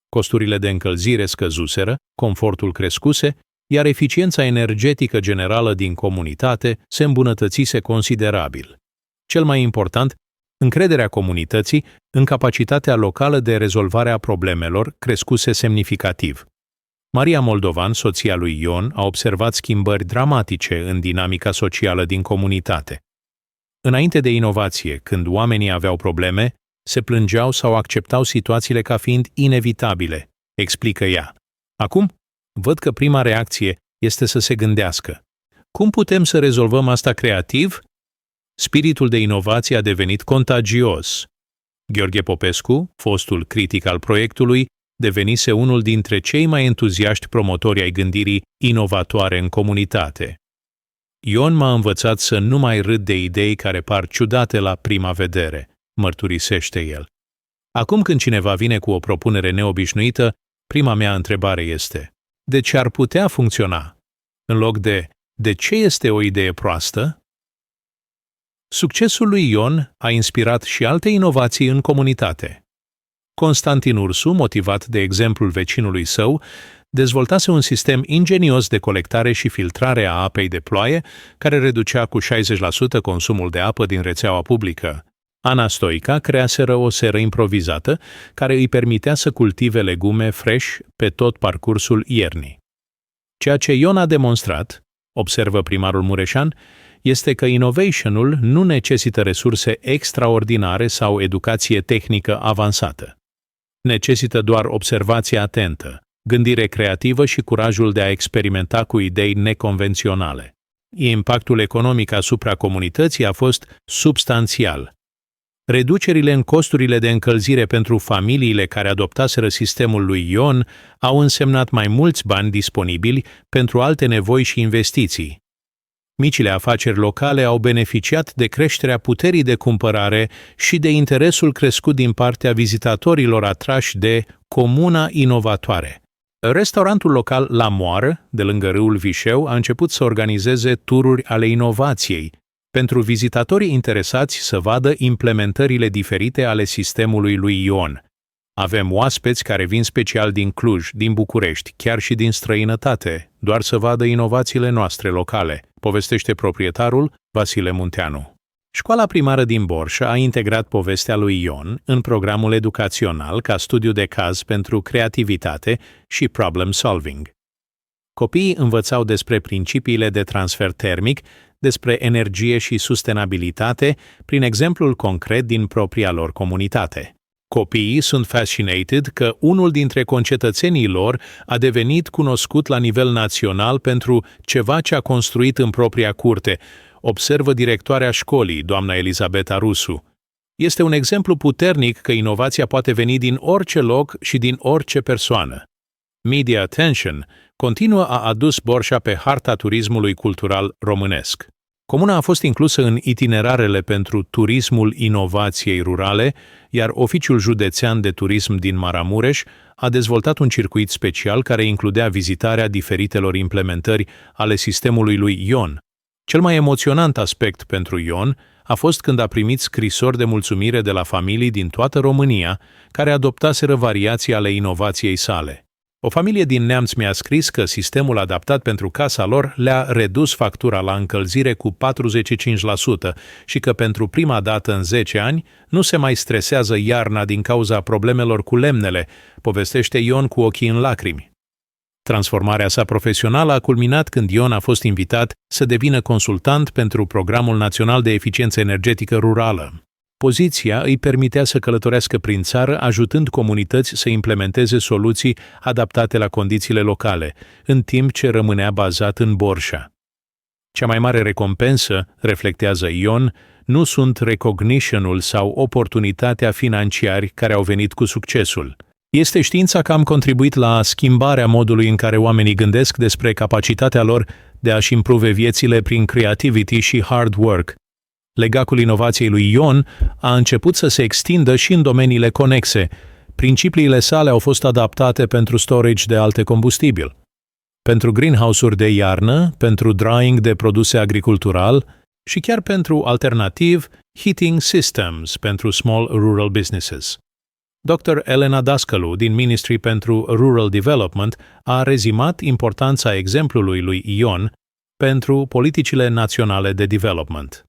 Costurile de încălzire scăzuseră, confortul crescuse, iar eficiența energetică generală din comunitate se îmbunătățise considerabil. Cel mai important, încrederea comunității în capacitatea locală de rezolvare a problemelor crescuse semnificativ. Maria Moldovan, soția lui Ion, a observat schimbări dramatice în dinamica socială din comunitate. Înainte de inovație, când oamenii aveau probleme, se plângeau sau acceptau situațiile ca fiind inevitabile, explică ea. Acum, văd că prima reacție este să se gândească: cum putem să rezolvăm asta creativ? Spiritul de inovație a devenit contagios. Gheorghe Popescu, fostul critic al proiectului, devenise unul dintre cei mai entuziaști promotori ai gândirii inovatoare în comunitate. Ion m-a învățat să nu mai râd de idei care par ciudate la prima vedere, mărturisește el. Acum când cineva vine cu o propunere neobișnuită, prima mea întrebare este: de ce ar putea funcționa? În loc de ce este o idee proastă? Succesul lui Ion a inspirat și alte inovații în comunitate. Constantin Ursu, motivat de exemplul vecinului său, dezvoltase un sistem ingenios de colectare și filtrare a apei de ploaie, care reducea cu 60% consumul de apă din rețeaua publică. Ana Stoica creaseră o seră improvizată care îi permitea să cultive legume fresh pe tot parcursul iernii. Ceea ce Ion a demonstrat, observă primarul mureșan, este că innovation-ul nu necesită resurse extraordinare sau educație tehnică avansată. Necesită doar observație atentă, gândire creativă și curajul de a experimenta cu idei neconvenționale. Impactul economic asupra comunității a fost substanțial. Reducerile în costurile de încălzire pentru familiile care adoptaseră sistemul lui Ion au însemnat mai mulți bani disponibili pentru alte nevoi și investiții. Micile afaceri locale au beneficiat de creșterea puterii de cumpărare și de interesul crescut din partea vizitatorilor atrași de comuna inovatoare. Restaurantul local La Moară, de lângă râul Vișeu, a început să organizeze tururi ale inovației, pentru vizitatorii interesați să vadă implementările diferite ale sistemului lui Ion. Avem oaspeți care vin special din Cluj, din București, chiar și din străinătate, doar să vadă inovațiile noastre locale, povestește proprietarul Vasile Munteanu. Școala primară din Borșa a integrat povestea lui Ion în programul educațional ca studiu de caz pentru creativitate și problem solving. Copiii învățau despre principiile de transfer termic, despre energie și sustenabilitate, prin exemplul concret din propria lor comunitate. Copiii sunt fascinated că unul dintre concetățenii lor a devenit cunoscut la nivel național pentru ceva ce a construit în propria curte, observă directoarea școlii, doamna Elisabeta Rusu. Este un exemplu puternic că inovația poate veni din orice loc și din orice persoană. Media attention continuă a adus Borșa pe harta turismului cultural românesc. Comuna a fost inclusă în itinerarele pentru turismul inovației rurale, iar Oficiul Județean de Turism din Maramureș a dezvoltat un circuit special care includea vizitarea diferitelor implementări ale sistemului lui Ion. Cel mai emoționant aspect pentru Ion a fost când a primit scrisori de mulțumire de la familii din toată România care adoptaseră variații ale inovației sale. O familie din Neamț mi-a scris că sistemul adaptat pentru casa lor le-a redus factura la încălzire cu 45% și că pentru prima dată în 10 ani nu se mai stresează iarna din cauza problemelor cu lemnele, povestește Ion cu ochii în lacrimi. Transformarea sa profesională a culminat când Ion a fost invitat să devină consultant pentru Programul Național de Eficiență Energetică Rurală. Poziția îi permitea să călătorească prin țară, ajutând comunități să implementeze soluții adaptate la condițiile locale, în timp ce rămânea bazat în Borșa. Cea mai mare recompensă, reflectează Ion, nu sunt recognition-ul sau oportunitatea financiari care au venit cu succesul. Este știința că am contribuit la schimbarea modului în care oamenii gândesc despre capacitatea lor de a-și improve viețile prin creativity și hard work. Legacul inovației lui Ion a început să se extindă și în domeniile conexe. Principiile sale au fost adaptate pentru storage de alte combustibili, pentru greenhouse-uri de iarnă, pentru drying de produse agricultural și chiar pentru alternativ heating systems pentru small rural businesses. Dr. Elena Dascălu, din Ministry pentru Rural Development, a rezimat importanța exemplului lui Ion pentru politicile naționale de development.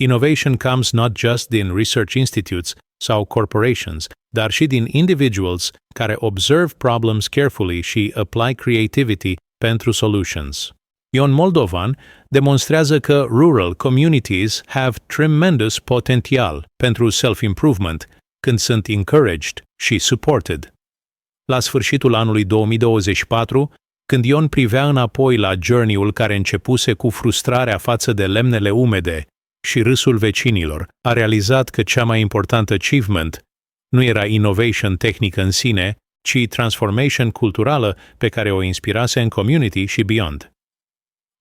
Innovation comes not just din research institutes sau corporations, dar și din individuals care observe problems carefully și apply creativity pentru solutions. Ion Moldovan demonstrează că rural communities have tremendous potențial pentru self-improvement când sunt encouraged și supported. La sfârșitul anului 2024, când Ion privea înapoi la journey-ul care începuse cu frustrarea față de lemnele umede și râsul vecinilor, a realizat că cea mai importantă achievement nu era innovation tehnică în sine, ci transformation culturală pe care o inspirase în community și beyond.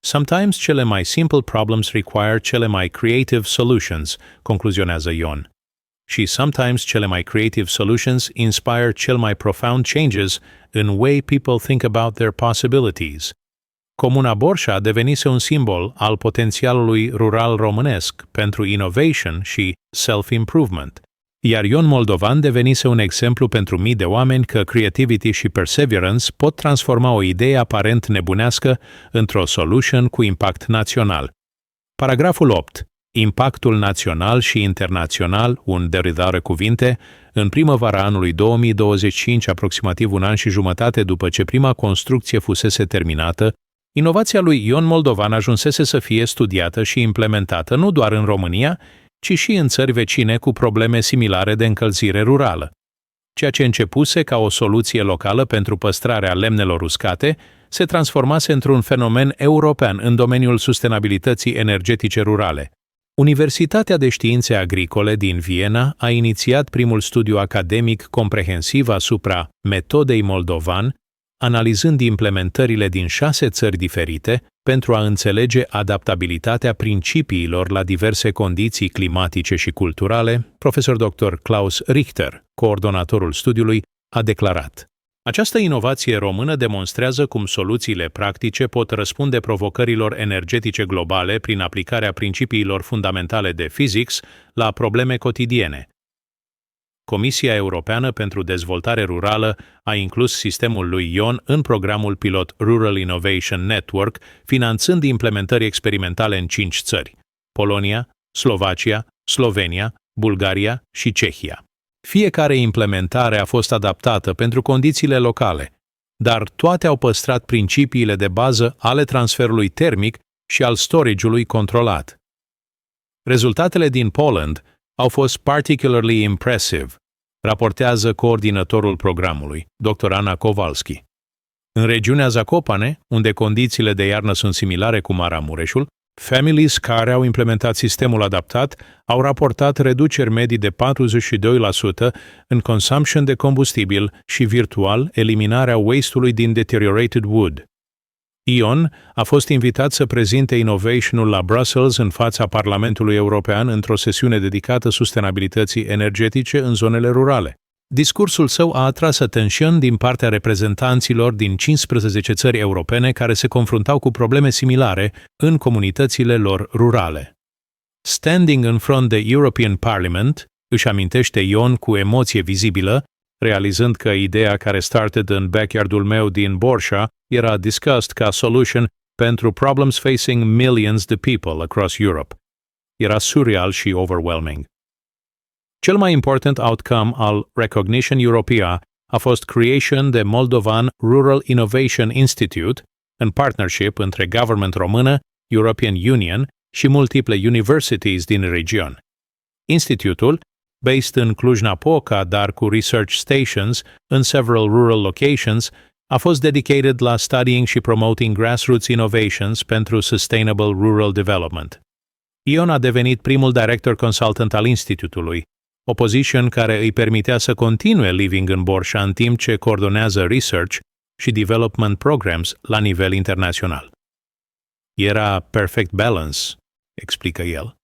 Sometimes cele mai simple problems require cele mai creative solutions, concluzionează Ion. Și sometimes cele mai creative solutions inspire cel mai profound changes in way people think about their possibilities. Comuna Borșa devenise un simbol al potențialului rural românesc pentru innovation și self-improvement, iar Ion Moldovan devenise un exemplu pentru mii de oameni că creativity și perseverance pot transforma o idee aparent nebunească într-o solution cu impact național. Paragraful 8. Impactul național și internațional, un deridare cuvinte, în primăvara anului 2025, aproximativ un an și jumătate după ce prima construcție fusese terminată, inovația lui Ion Moldovan ajunsese să fie studiată și implementată nu doar în România, ci și în țări vecine cu probleme similare de încălzire rurală. Ceea ce începuse ca o soluție locală pentru păstrarea lemnelor uscate, se transformase într-un fenomen european în domeniul sustenabilității energetice rurale. Universitatea de Științe Agricole din Viena a inițiat primul studiu academic comprehensiv asupra metodei Moldovan, analizând implementările din 6 țări diferite pentru a înțelege adaptabilitatea principiilor la diverse condiții climatice și culturale. Profesor dr. Klaus Richter, coordonatorul studiului, a declarat: această inovație română demonstrează cum soluțiile practice pot răspunde provocărilor energetice globale prin aplicarea principiilor fundamentale de physics la probleme cotidiene. Comisia Europeană pentru Dezvoltare Rurală a inclus sistemul lui Ion în programul pilot Rural Innovation Network, finanțând implementări experimentale în 5 țări: Polonia, Slovacia, Slovenia, Bulgaria și Cehia. Fiecare implementare a fost adaptată pentru condițiile locale, dar toate au păstrat principiile de bază ale transferului termic și al storage-ului controlat. Rezultatele din Poland au fost particularly impressive, raportează coordinatorul programului, dr. Anna Kowalski. În regiunea Zakopane, unde condițiile de iarnă sunt similare cu Maramureșul, families care au implementat sistemul adaptat au raportat reduceri medii de 42% în consumption de combustibil și virtual eliminarea waste-ului din deteriorated wood. Ion a fost invitat să prezinte innovation-ul la Brussels în fața Parlamentului European într-o sesiune dedicată sustenabilității energetice în zonele rurale. Discursul său a atras atenție din partea reprezentanților din 15 țări europene care se confruntau cu probleme similare în comunitățile lor rurale. Standing in front the European Parliament, își amintește Ion cu emoție vizibilă, realizând că ideea care started în backyard-ul meu din Borșa era discussed ca solution pentru problems facing millions de people across Europe. Era surreal și overwhelming. Cel mai important outcome al Recognition Europea a fost creation de Moldovan Rural Innovation Institute, în partnership între Government Română, European Union și multiple universities din regiune. Institutul, based în Cluj-Napoca, dar cu research stations în several rural locations, a fost dedicated la studying și promoting grassroots innovations pentru sustainable rural development. Ion a devenit primul director consultant al institutului, o position care îi permitea să continue living în Borșa în timp ce coordonează research și development programs la nivel internațional. Era perfect balance, explică el.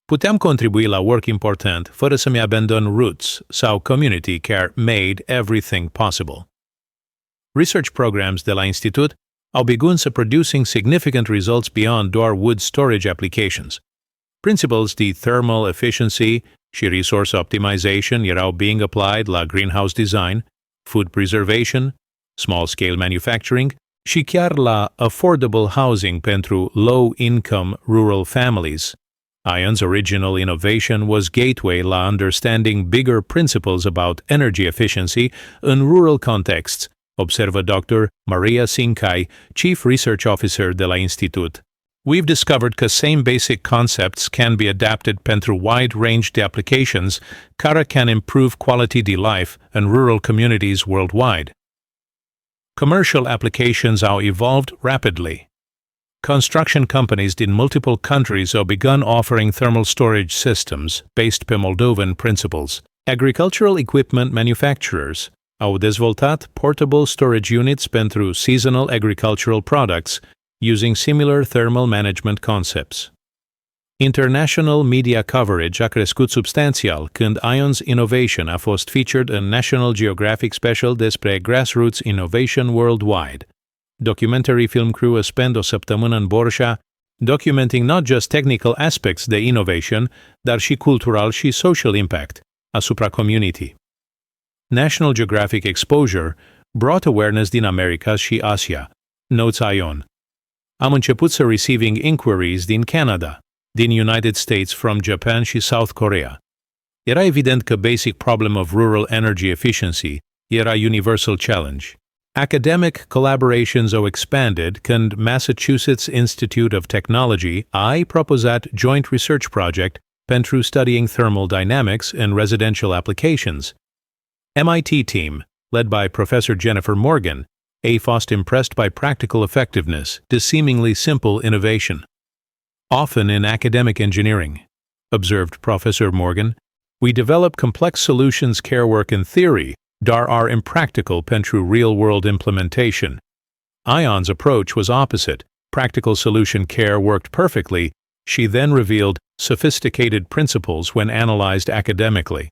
Puteam contribui la work important fără să-mi abandon roots sau community care made everything possible. Research programs de la institut au begun să producing significant results beyond doar wood storage applications. Principles de thermal efficiency și resource optimization erau being applied la greenhouse design, food preservation, small-scale manufacturing și chiar la affordable housing pentru low-income rural families. Ion's original innovation was gateway la understanding bigger principles about energy efficiency in rural contexts, observă Dr. Maria Sincai, Chief Research Officer de la Institut. We've discovered că same basic concepts can be adapted pentru wide range de applications care can improve quality de life in rural communities worldwide. Commercial applications au evolved rapidly. Construction companies din multiple countries au begun offering thermal storage systems based pe Moldovan principles. Agricultural equipment manufacturers au dezvoltat portable storage units pentru seasonal agricultural products using similar thermal management concepts. International media coverage a crescut substanțial când ION's innovation a fost featured în National Geographic special despre Grassroots Innovation Worldwide. Documentary film crew a spent o săptămână în Borșa documenting not just technical aspects de innovation, dar și cultural și social impact asupra community. National Geographic exposure brought awareness din America și Asia, notes ION. Am început să receiving inquiries din Canada, din United States, from Japan și South Korea. Era evident că basic problem of rural energy efficiency era universal challenge. Academic collaborations au expanded când Massachusetts Institute of Technology a proposat joint research project pentru studying thermal dynamics in residential applications. MIT team, led by Professor Jennifer Morgan, a fost impressed by practical effectiveness to seemingly simple innovation. Often in academic engineering, observed Professor Morgan, we develop complex solutions care work in theory, dar are impractical pentru real-world implementation. ION's approach was opposite. Practical solution care worked perfectly. She then revealed sophisticated principles when analyzed academically.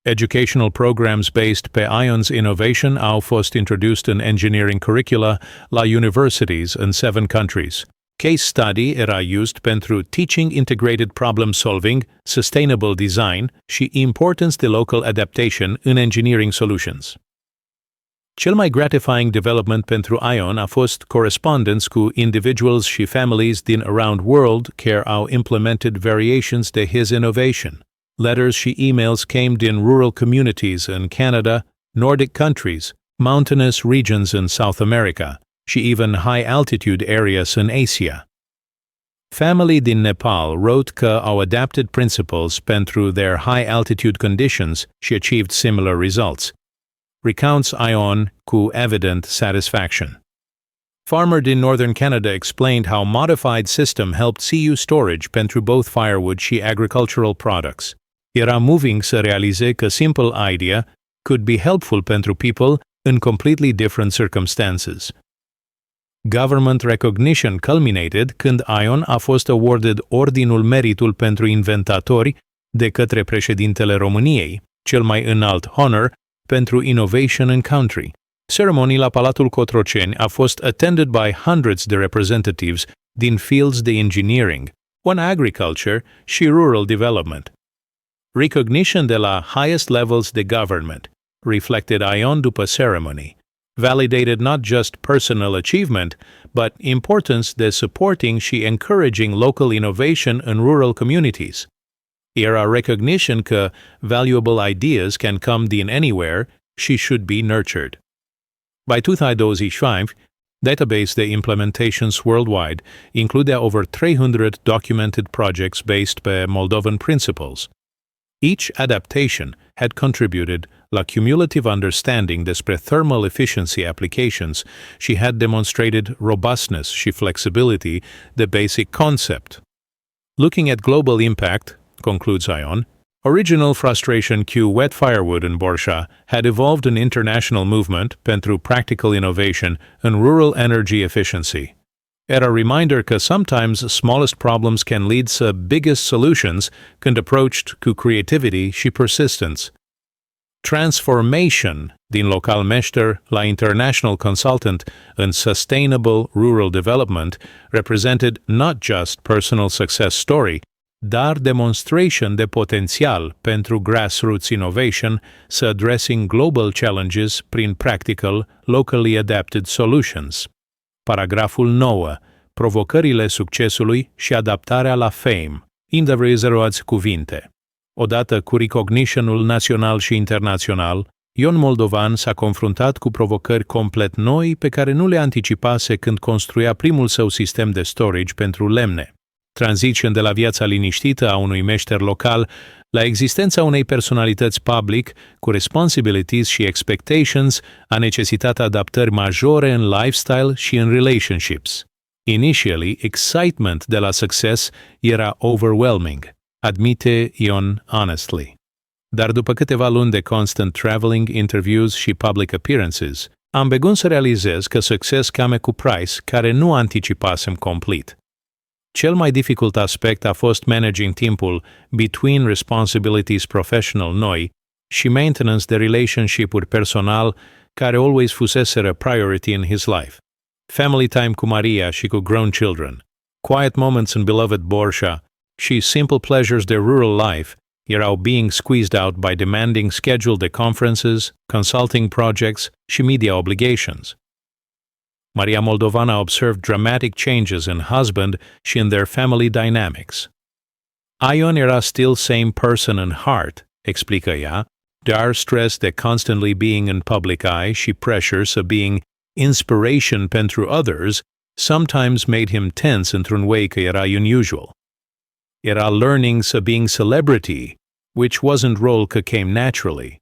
Educational programs based pe ION's innovation au fost introduced in engineering curricula la universities in 7 countries. Case study era used pentru teaching integrated problem solving, sustainable design și importance de local adaptation în engineering solutions. Cel mai gratifying development pentru ION a fost correspondence cu individuals și families din around world care au implemented variations de his innovation. Letters și emails came din rural communities in Canada, Nordic countries, mountainous regions in South America, și even high-altitude areas in Asia. Family din Nepal wrote că au adapted principles pentru their high-altitude conditions și achieved similar results. Recounts ION cu evident satisfaction. Farmer din Northern Canada explained how modified system helped CU storage pentru both firewood și agricultural products. Era moving să realize că simple idea could be helpful pentru people in completely different circumstances. Government recognition culminated când ION a fost awarded Ordinul Meritul pentru Inventatori de către președintele României, cel mai înalt honor pentru innovation in country. Ceremony la Palatul Cotroceni a fost attended by hundreds de representatives din fields de engineering, one agriculture și rural development. Recognition de la highest levels de government, reflected ION după ceremony, validated not just personal achievement, but importance de supporting și encouraging local innovation in rural communities. Era recognition că valuable ideas can come din anywhere și should be nurtured. By 2025, database de implementations worldwide includea over 300 documented projects based pe Moldovan principles. Each adaptation had contributed la cumulative understanding despre thermal efficiency applications și had demonstrated robustness și flexibility, the basic concept. Looking at global impact, concludes ION, original frustration Q wet firewood in Borșa had evolved an international movement pentru practical innovation in rural energy efficiency. Era a reminder că sometimes smallest problems can lead to biggest solutions când approached cu creativity și persistence. Transformation din local meșter la international consultant in sustainable rural development represented not just personal success story, dar demonstration de potențial pentru grassroots innovation să addressing global challenges prin practical, locally adapted solutions. Paragraful 9. Provocările succesului și adaptarea la FAME. Indevrezeroați cuvinte. Odată cu recognitionul național și internațional, Ion Moldovan s-a confruntat cu provocări complet noi pe care nu le anticipase când construia primul său sistem de storage pentru lemne. Transition de la viața liniștită a unui meșter local la existența unei personalități public cu responsibilities și expectations a necesitat adaptări majore în lifestyle și în relationships. Initially, excitement de la succes era overwhelming, admite Ion honestly. Dar după câteva luni de constant traveling, interviews și public appearances, am begun să realizez că succes came cu price care nu anticipasem complet. Cel mai dificult aspect a fost managing timpul between responsibilities professional noi și maintenance de relationship-uri personal care always fuseseră priority in his life. Family time cu Maria și cu grown children, quiet moments in beloved Borșa și simple pleasures de rural life erau being squeezed out by demanding schedule de conferences, consulting projects și media obligations. Maria Moldovana observed dramatic changes in husband și in their family dynamics. Ion era still same person in heart, explică ea, dar stress de constantly being in public eye și pressure să being inspiration pentru others sometimes made him tense într-un way că era unusual. Era learning să being celebrity, which wasn't role că came naturally.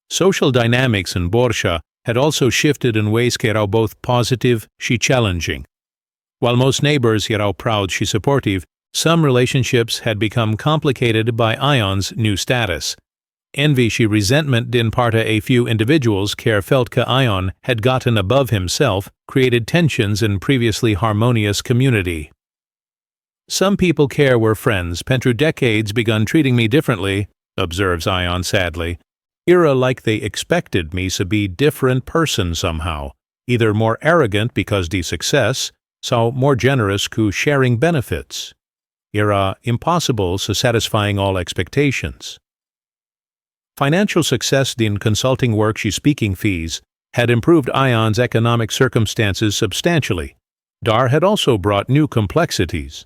Social dynamics in Borșa had also shifted in ways că erau both positive și challenging. While most neighbors erau proud și supportive, some relationships had become complicated by Ion's new status. Envy și resentment din partea a few individuals care felt că Ion had gotten above himself created tensions in previously harmonious community. Some people care were friends pentru decades begun treating me differently, observes Ion sadly. Era like they expected me to be different person somehow, either more arrogant because de success, sau more generous cu sharing benefits. Era impossible to satisfying all expectations. Financial success din consulting work și speaking fees had improved Ion's economic circumstances substantially, dar had also brought new complexities.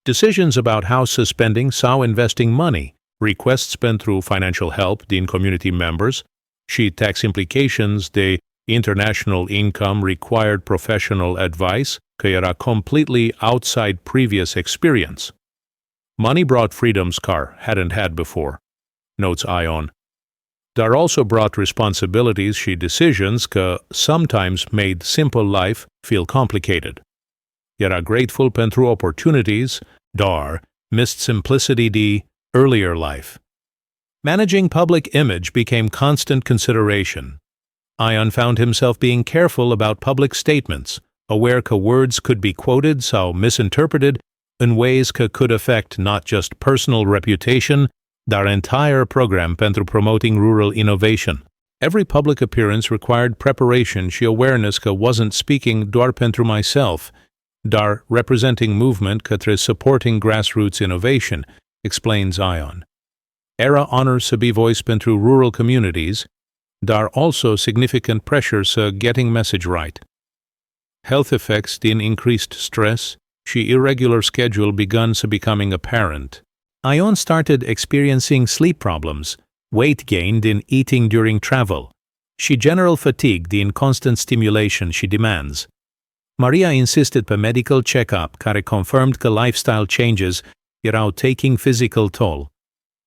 Decisions about how spending sau investing money, requests pentru financial help din community members și tax implications de international income required professional advice că era completely outside previous experience. Money brought freedoms Carr hadn't had before, notes Ion. Dar also brought responsibilities și decisions că sometimes made simple life feel complicated. Era grateful pentru opportunities, dar missed simplicity de earlier life. Managing public image became constant consideration. Ion found himself being careful about public statements, aware that words could be quoted sau misinterpreted in ways that could affect not just personal reputation, dar entire program pentru promoting rural innovation. Every public appearance required preparation și awareness că wasn't speaking doar pentru myself, dar representing movement către supporting grassroots innovation, explains Ion. Era honor să be voice pentru rural communities, dar also significant pressure să getting message right. Health effects din increased stress și irregular schedule begun to becoming apparent. Ion started experiencing sleep problems, weight gain din eating during travel, și general fatigue din constant stimulation și demands. Maria insisted pe medical check-up care confirmed că lifestyle changes erau taking physical toll.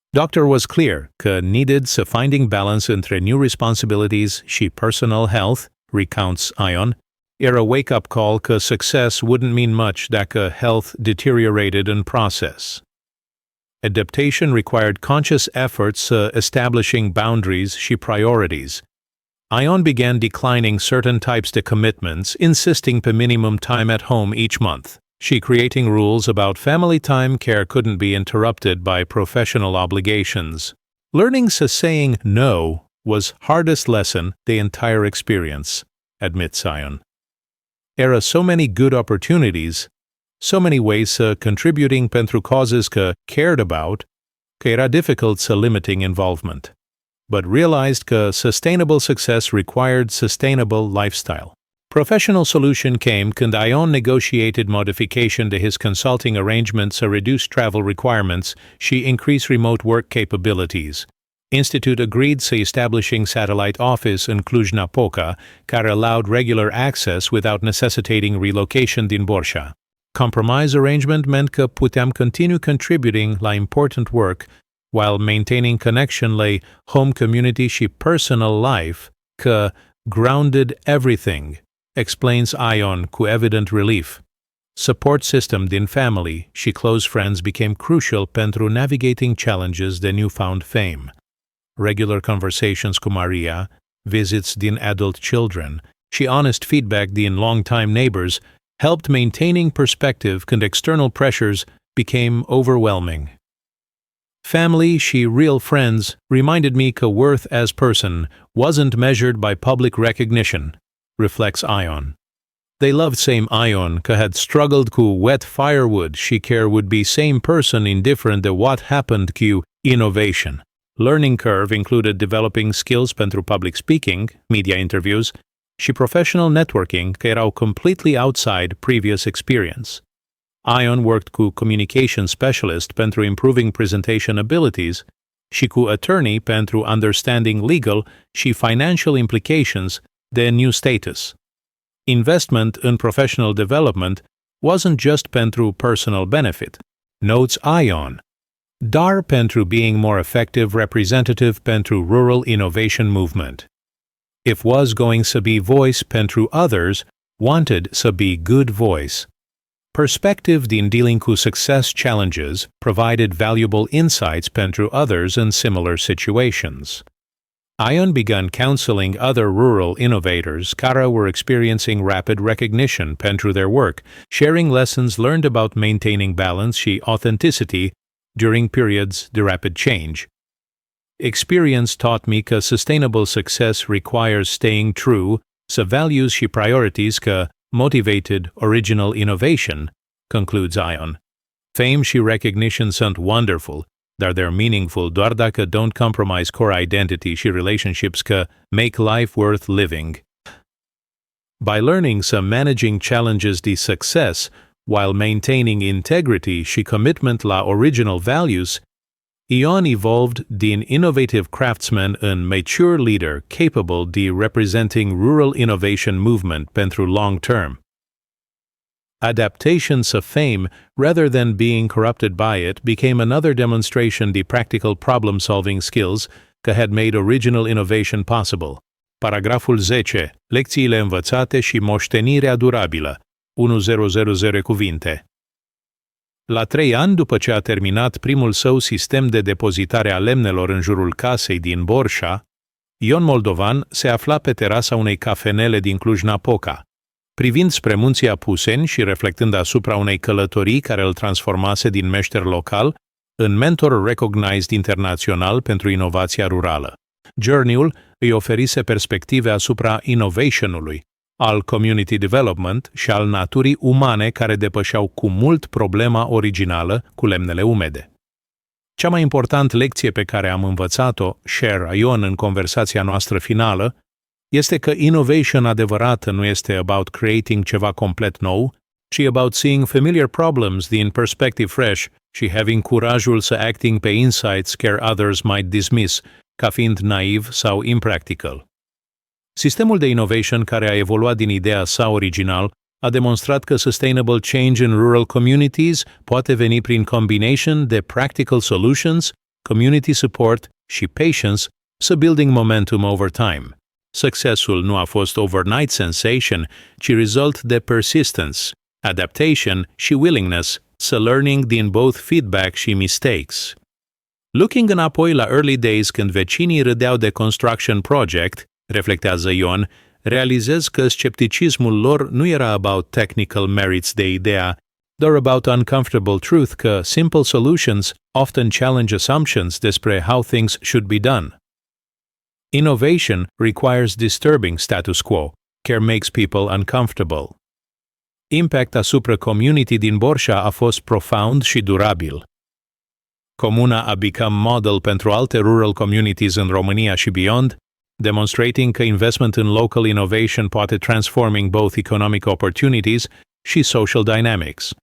Doctor was clear că needed să finding balance între new responsibilities și personal health, recounts Ion. Era wake-up call că success wouldn't mean much dacă health deteriorated in process. Adaptation required conscious efforts establishing boundaries și priorities. Ion began declining certain types of commitments, insisting pe minimum time at home each month. She creating rules about family time care couldn't be interrupted by professional obligations. Learning saying no was hardest lesson the entire experience, admits Ion. Era so many good opportunities, so many ways contributing pentru causes că cared about, că era difficult limiting involvement. But realized că sustainable success required sustainable lifestyle. Professional solution came când Ion negotiated modification to his consulting arrangements to reduce travel requirements și increase remote work capabilities. Institute agreed to establishing satellite office in Cluj-Napoca, care allowed regular access without necessitating relocation din Borșa. Compromise arrangement meant că puteam continue contributing la important work while maintaining connection la home community și personal life, că grounded everything, explains Ion cu evident relief. Support system din family și close friends became crucial pentru navigating challenges de newfound fame. Regular conversations cu Maria, visits din adult children și honest feedback din long-time neighbors helped maintaining perspective când external pressures became overwhelming. Family și real friends reminded me că worth as person wasn't measured by public recognition, reflects Ion. They loved same Ion că had struggled cu wet firewood și care would be same person indifferent de what happened cu innovation. Learning curve included developing skills pentru public speaking, media interviews, și professional networking că erau completely outside previous experience. Ion worked cu communication specialist pentru improving presentation abilities și cu attorney pentru understanding legal și financial implications de new status. Investment in professional development wasn't just pentru personal benefit, notes Ion, dar pentru being more effective representative pentru rural innovation movement. If was going to be voice pentru others, wanted to be good voice. Perspective din dealing cu success challenges provided valuable insights pentru others in similar situations. Ion began counseling other rural innovators care were experiencing rapid recognition pentru their work, sharing lessons learned about maintaining balance și authenticity during periods de rapid change. Experience taught me că sustainable success requires staying true to values și priorities că motivated original innovation, concludes Ion. Fame și recognition sunt wonderful, dar they're meaningful doar dacă don't compromise core identity și relationships că make life worth living. By learning some managing challenges de success while maintaining integrity și commitment la original values, Ion evolved din innovative craftsman în mature leader capable de representing rural innovation movement pentru long term. Adaptation to fame, rather than being corrupted by it, became another demonstration de practical problem-solving skills că had made original innovation possible. Paragraful 10. Lecțiile învățate și moștenirea durabilă. 1000 cuvinte. La 3 ani după ce a terminat primul său sistem de depozitare a lemnelor în jurul casei din Borșa, Ion Moldovan se afla pe terasa unei cafenele din Cluj-Napoca. Privind spre munții Apuseni și reflectând asupra unei călătorii care îl transformase din meșter local în mentor recognized internațional pentru inovația rurală. Journey-ul îi oferise perspective asupra innovation-ului, al community development și al naturii umane care depășeau cu mult problema originală cu lemnele umede. Cea mai importantă lecție pe care am învățat-o, share Ion în conversația noastră finală, este că innovation adevărată nu este about creating ceva complet nou, ci about seeing familiar problems din perspective fresh și having curajul să acting pe insights care others might dismiss ca fiind naiv sau impractical. Sistemul de innovation care a evoluat din ideea sa original a demonstrat că sustainable change in rural communities poate veni prin combination de practical solutions, community support și patience, so building momentum over time. Succesul nu a fost overnight sensation, ci result de persistence, adaptation și willingness să learning din both feedback și mistakes. Looking înapoi la early days când vecinii râdeau de construction project, reflectează Ion, realizez că scepticismul lor nu era about technical merits de idea, dar about uncomfortable truth că simple solutions often challenge assumptions despre how things should be done. Innovation requires disturbing status quo, care makes people uncomfortable. Impact asupra community din Borșa a fost profound și durabil. Comuna a become model pentru alte rural communities în România și beyond, demonstrating că investment in local innovation poate transforming both economic opportunities și social dynamics.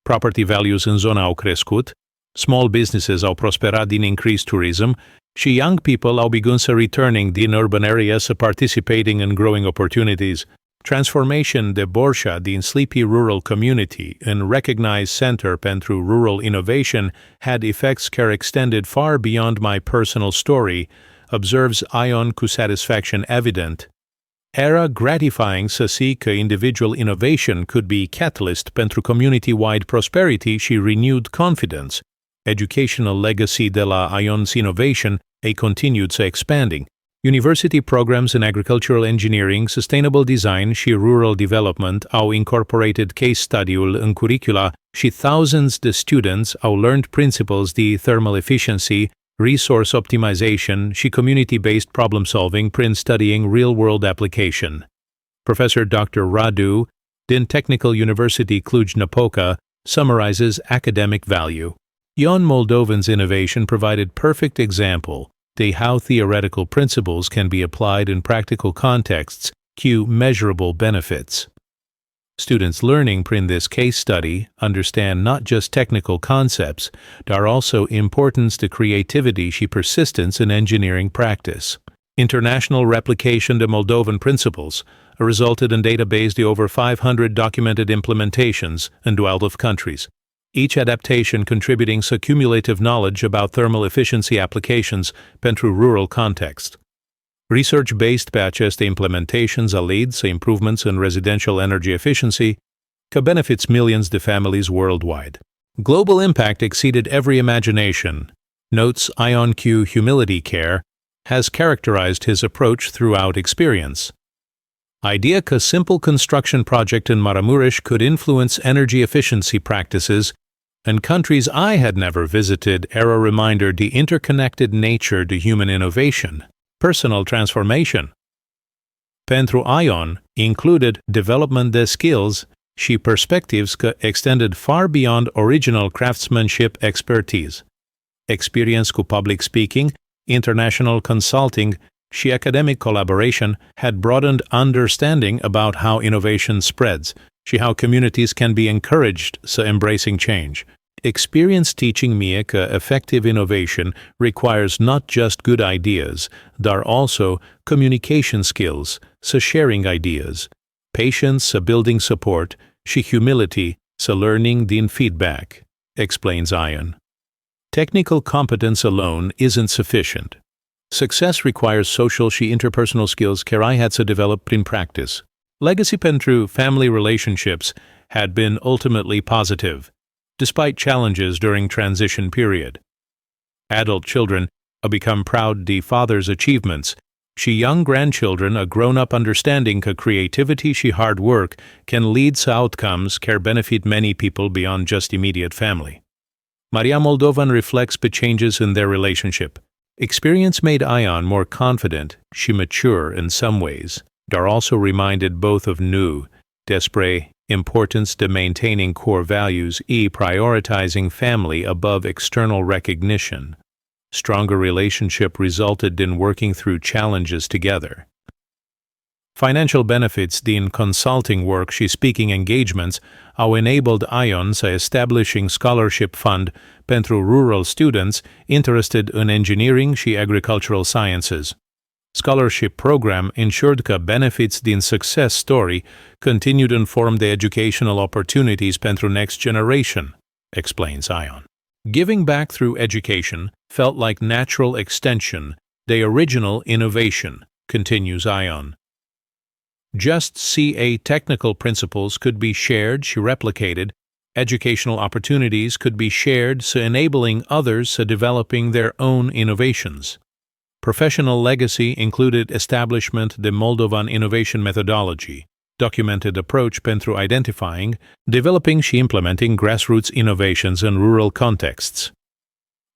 Property values în zona au crescut, small businesses au prosperat din increased tourism și young people au begun să returning din urban areas să participating in growing opportunities. Transformation de Borșa din sleepy rural community în recognized center pentru rural innovation had effects care extended far beyond my personal story, observes Ion cu satisfaction evident. Era gratifying să see că individual innovation could be catalyst pentru community-wide prosperity și renewed confidence. Educational legacy de la ION's innovation a continued să expanding. University programs in agricultural engineering, sustainable design și rural development au incorporated case study-ul în curricula și thousands de students au learned principles de thermal efficiency, resource optimization și community-based problem-solving prin studying real-world application. Professor Dr. Radu, din Technical University Cluj-Napoca, summarizes academic value. Ion Moldovan's innovation provided perfect example de how theoretical principles can be applied in practical contexts, cue measurable benefits. Students learning prin this case study understand not just technical concepts, but also importance to creativity și persistence in engineering practice. International replication de Moldovan principles resulted in database de over 500 documented implementations in 12 countries, each adaptation contributing to cumulative knowledge about thermal efficiency applications pentru rural context. Research based pe aceste implementations a led to improvements in residential energy efficiency, că benefits millions de families worldwide. Global impact exceeded every imagination, notes Ion Q. Humility Care, has characterized his approach throughout experience. Idea că simple construction project in Maramuresh could influence energy efficiency practices in countries I had never visited era reminder the interconnected nature to human innovation. Personal transformation. Pentru Ion included development de skills și perspectives că extended far beyond original craftsmanship expertise. Experience cu public speaking, international consulting și academic collaboration had broadened understanding about how innovation spreads și how communities can be encouraged to embracing change. Experience teaching me că effective innovation requires not just good ideas, but also communication skills, so sharing ideas, patience, so building support, și humility, so learning din feedback, explains Ion. Technical competence alone isn't sufficient. Success requires social și interpersonal skills care I had to develop in practice. Legacy pentru family relationships had been ultimately positive, despite challenges during transition period. Adult children become proud of father's achievements, și young grandchildren a grown-up understanding că creativity și hard work can lead to outcomes care benefit many people beyond just immediate family. Maria Moldovan reflects the changes in their relationship. Experience made Ion more confident și mature in some ways, but are also reminded both of new, despre importance to maintaining core values prioritizing family above external recognition. Stronger relationship resulted in working through challenges together. Financial benefits din consulting work și speaking engagements au enabled Ion to establishing scholarship fund pentru rural students interested in engineering și agricultural sciences. Scholarship program ensured că benefits din success story continued to inform the educational opportunities pentru next generation, explains Ion. Giving back through education felt like natural extension, the original innovation, continues Ion. Just CA technical principles could be shared și replicated, educational opportunities could be shared so enabling others so developing their own innovations. Professional legacy included establishment the Moldovan innovation methodology, documented approach pentru identifying, developing și implementing grassroots innovations in rural contexts.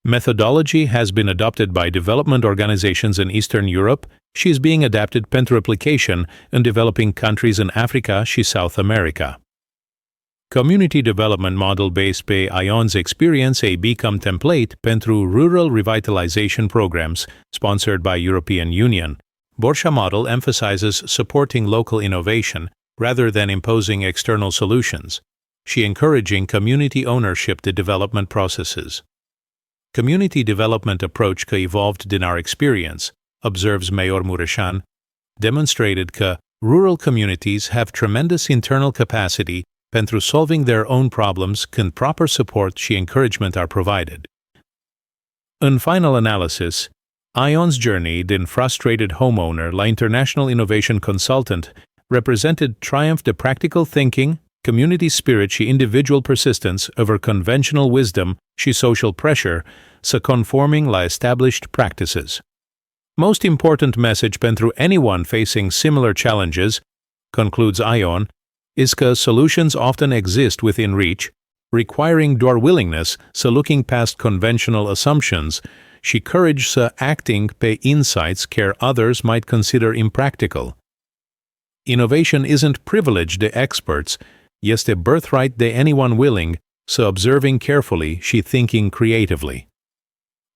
Methodology has been adopted by development organizations in Eastern Europe și is being adapted pentru application in developing countries in Africa și South America. Community development model based pe Ion's experience a become template pentru rural revitalization programs sponsored by European Union. Borsha model emphasizes supporting local innovation rather than imposing external solutions, și encouraging community ownership to development processes. Community development approach că evolved din our experience, observes Mayor Mureșan, demonstrated că rural communities have tremendous internal capacity pentru solving their own problems când proper support și encouragement are provided. In final analysis, Ion's journey din frustrated homeowner la international innovation consultant represented triumph de practical thinking, community spirit și individual persistence over conventional wisdom și social pressure, să conforming la established practices. Most important message pentru anyone facing similar challenges, concludes Ion, is că solutions often exist within reach, requiring doar willingness să looking past conventional assumptions și courage să acting pe insights care others might consider impractical. Innovation isn't privilege de experts, este birthright de anyone willing, să observing carefully și thinking creatively.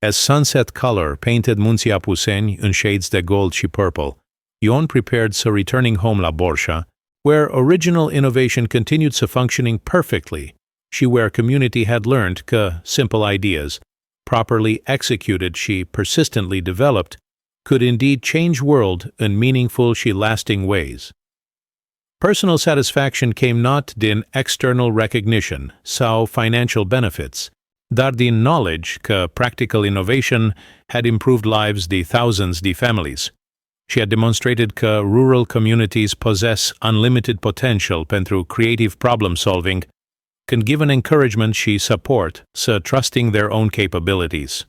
As sunset color painted munții Apuseni in shades de gold și purple, Ion prepared să returning home la Borșa, where original innovation continued so functioning perfectly, și where community had learned că simple ideas, properly executed și persistently developed, could indeed change world in meaningful și lasting ways. Personal satisfaction came not din external recognition sau financial benefits, dar din knowledge că practical innovation had improved lives de thousands de families. She had demonstrated că rural communities possess unlimited potential pentru creative problem solving, când given encouragement și support, so trusting their own capabilities.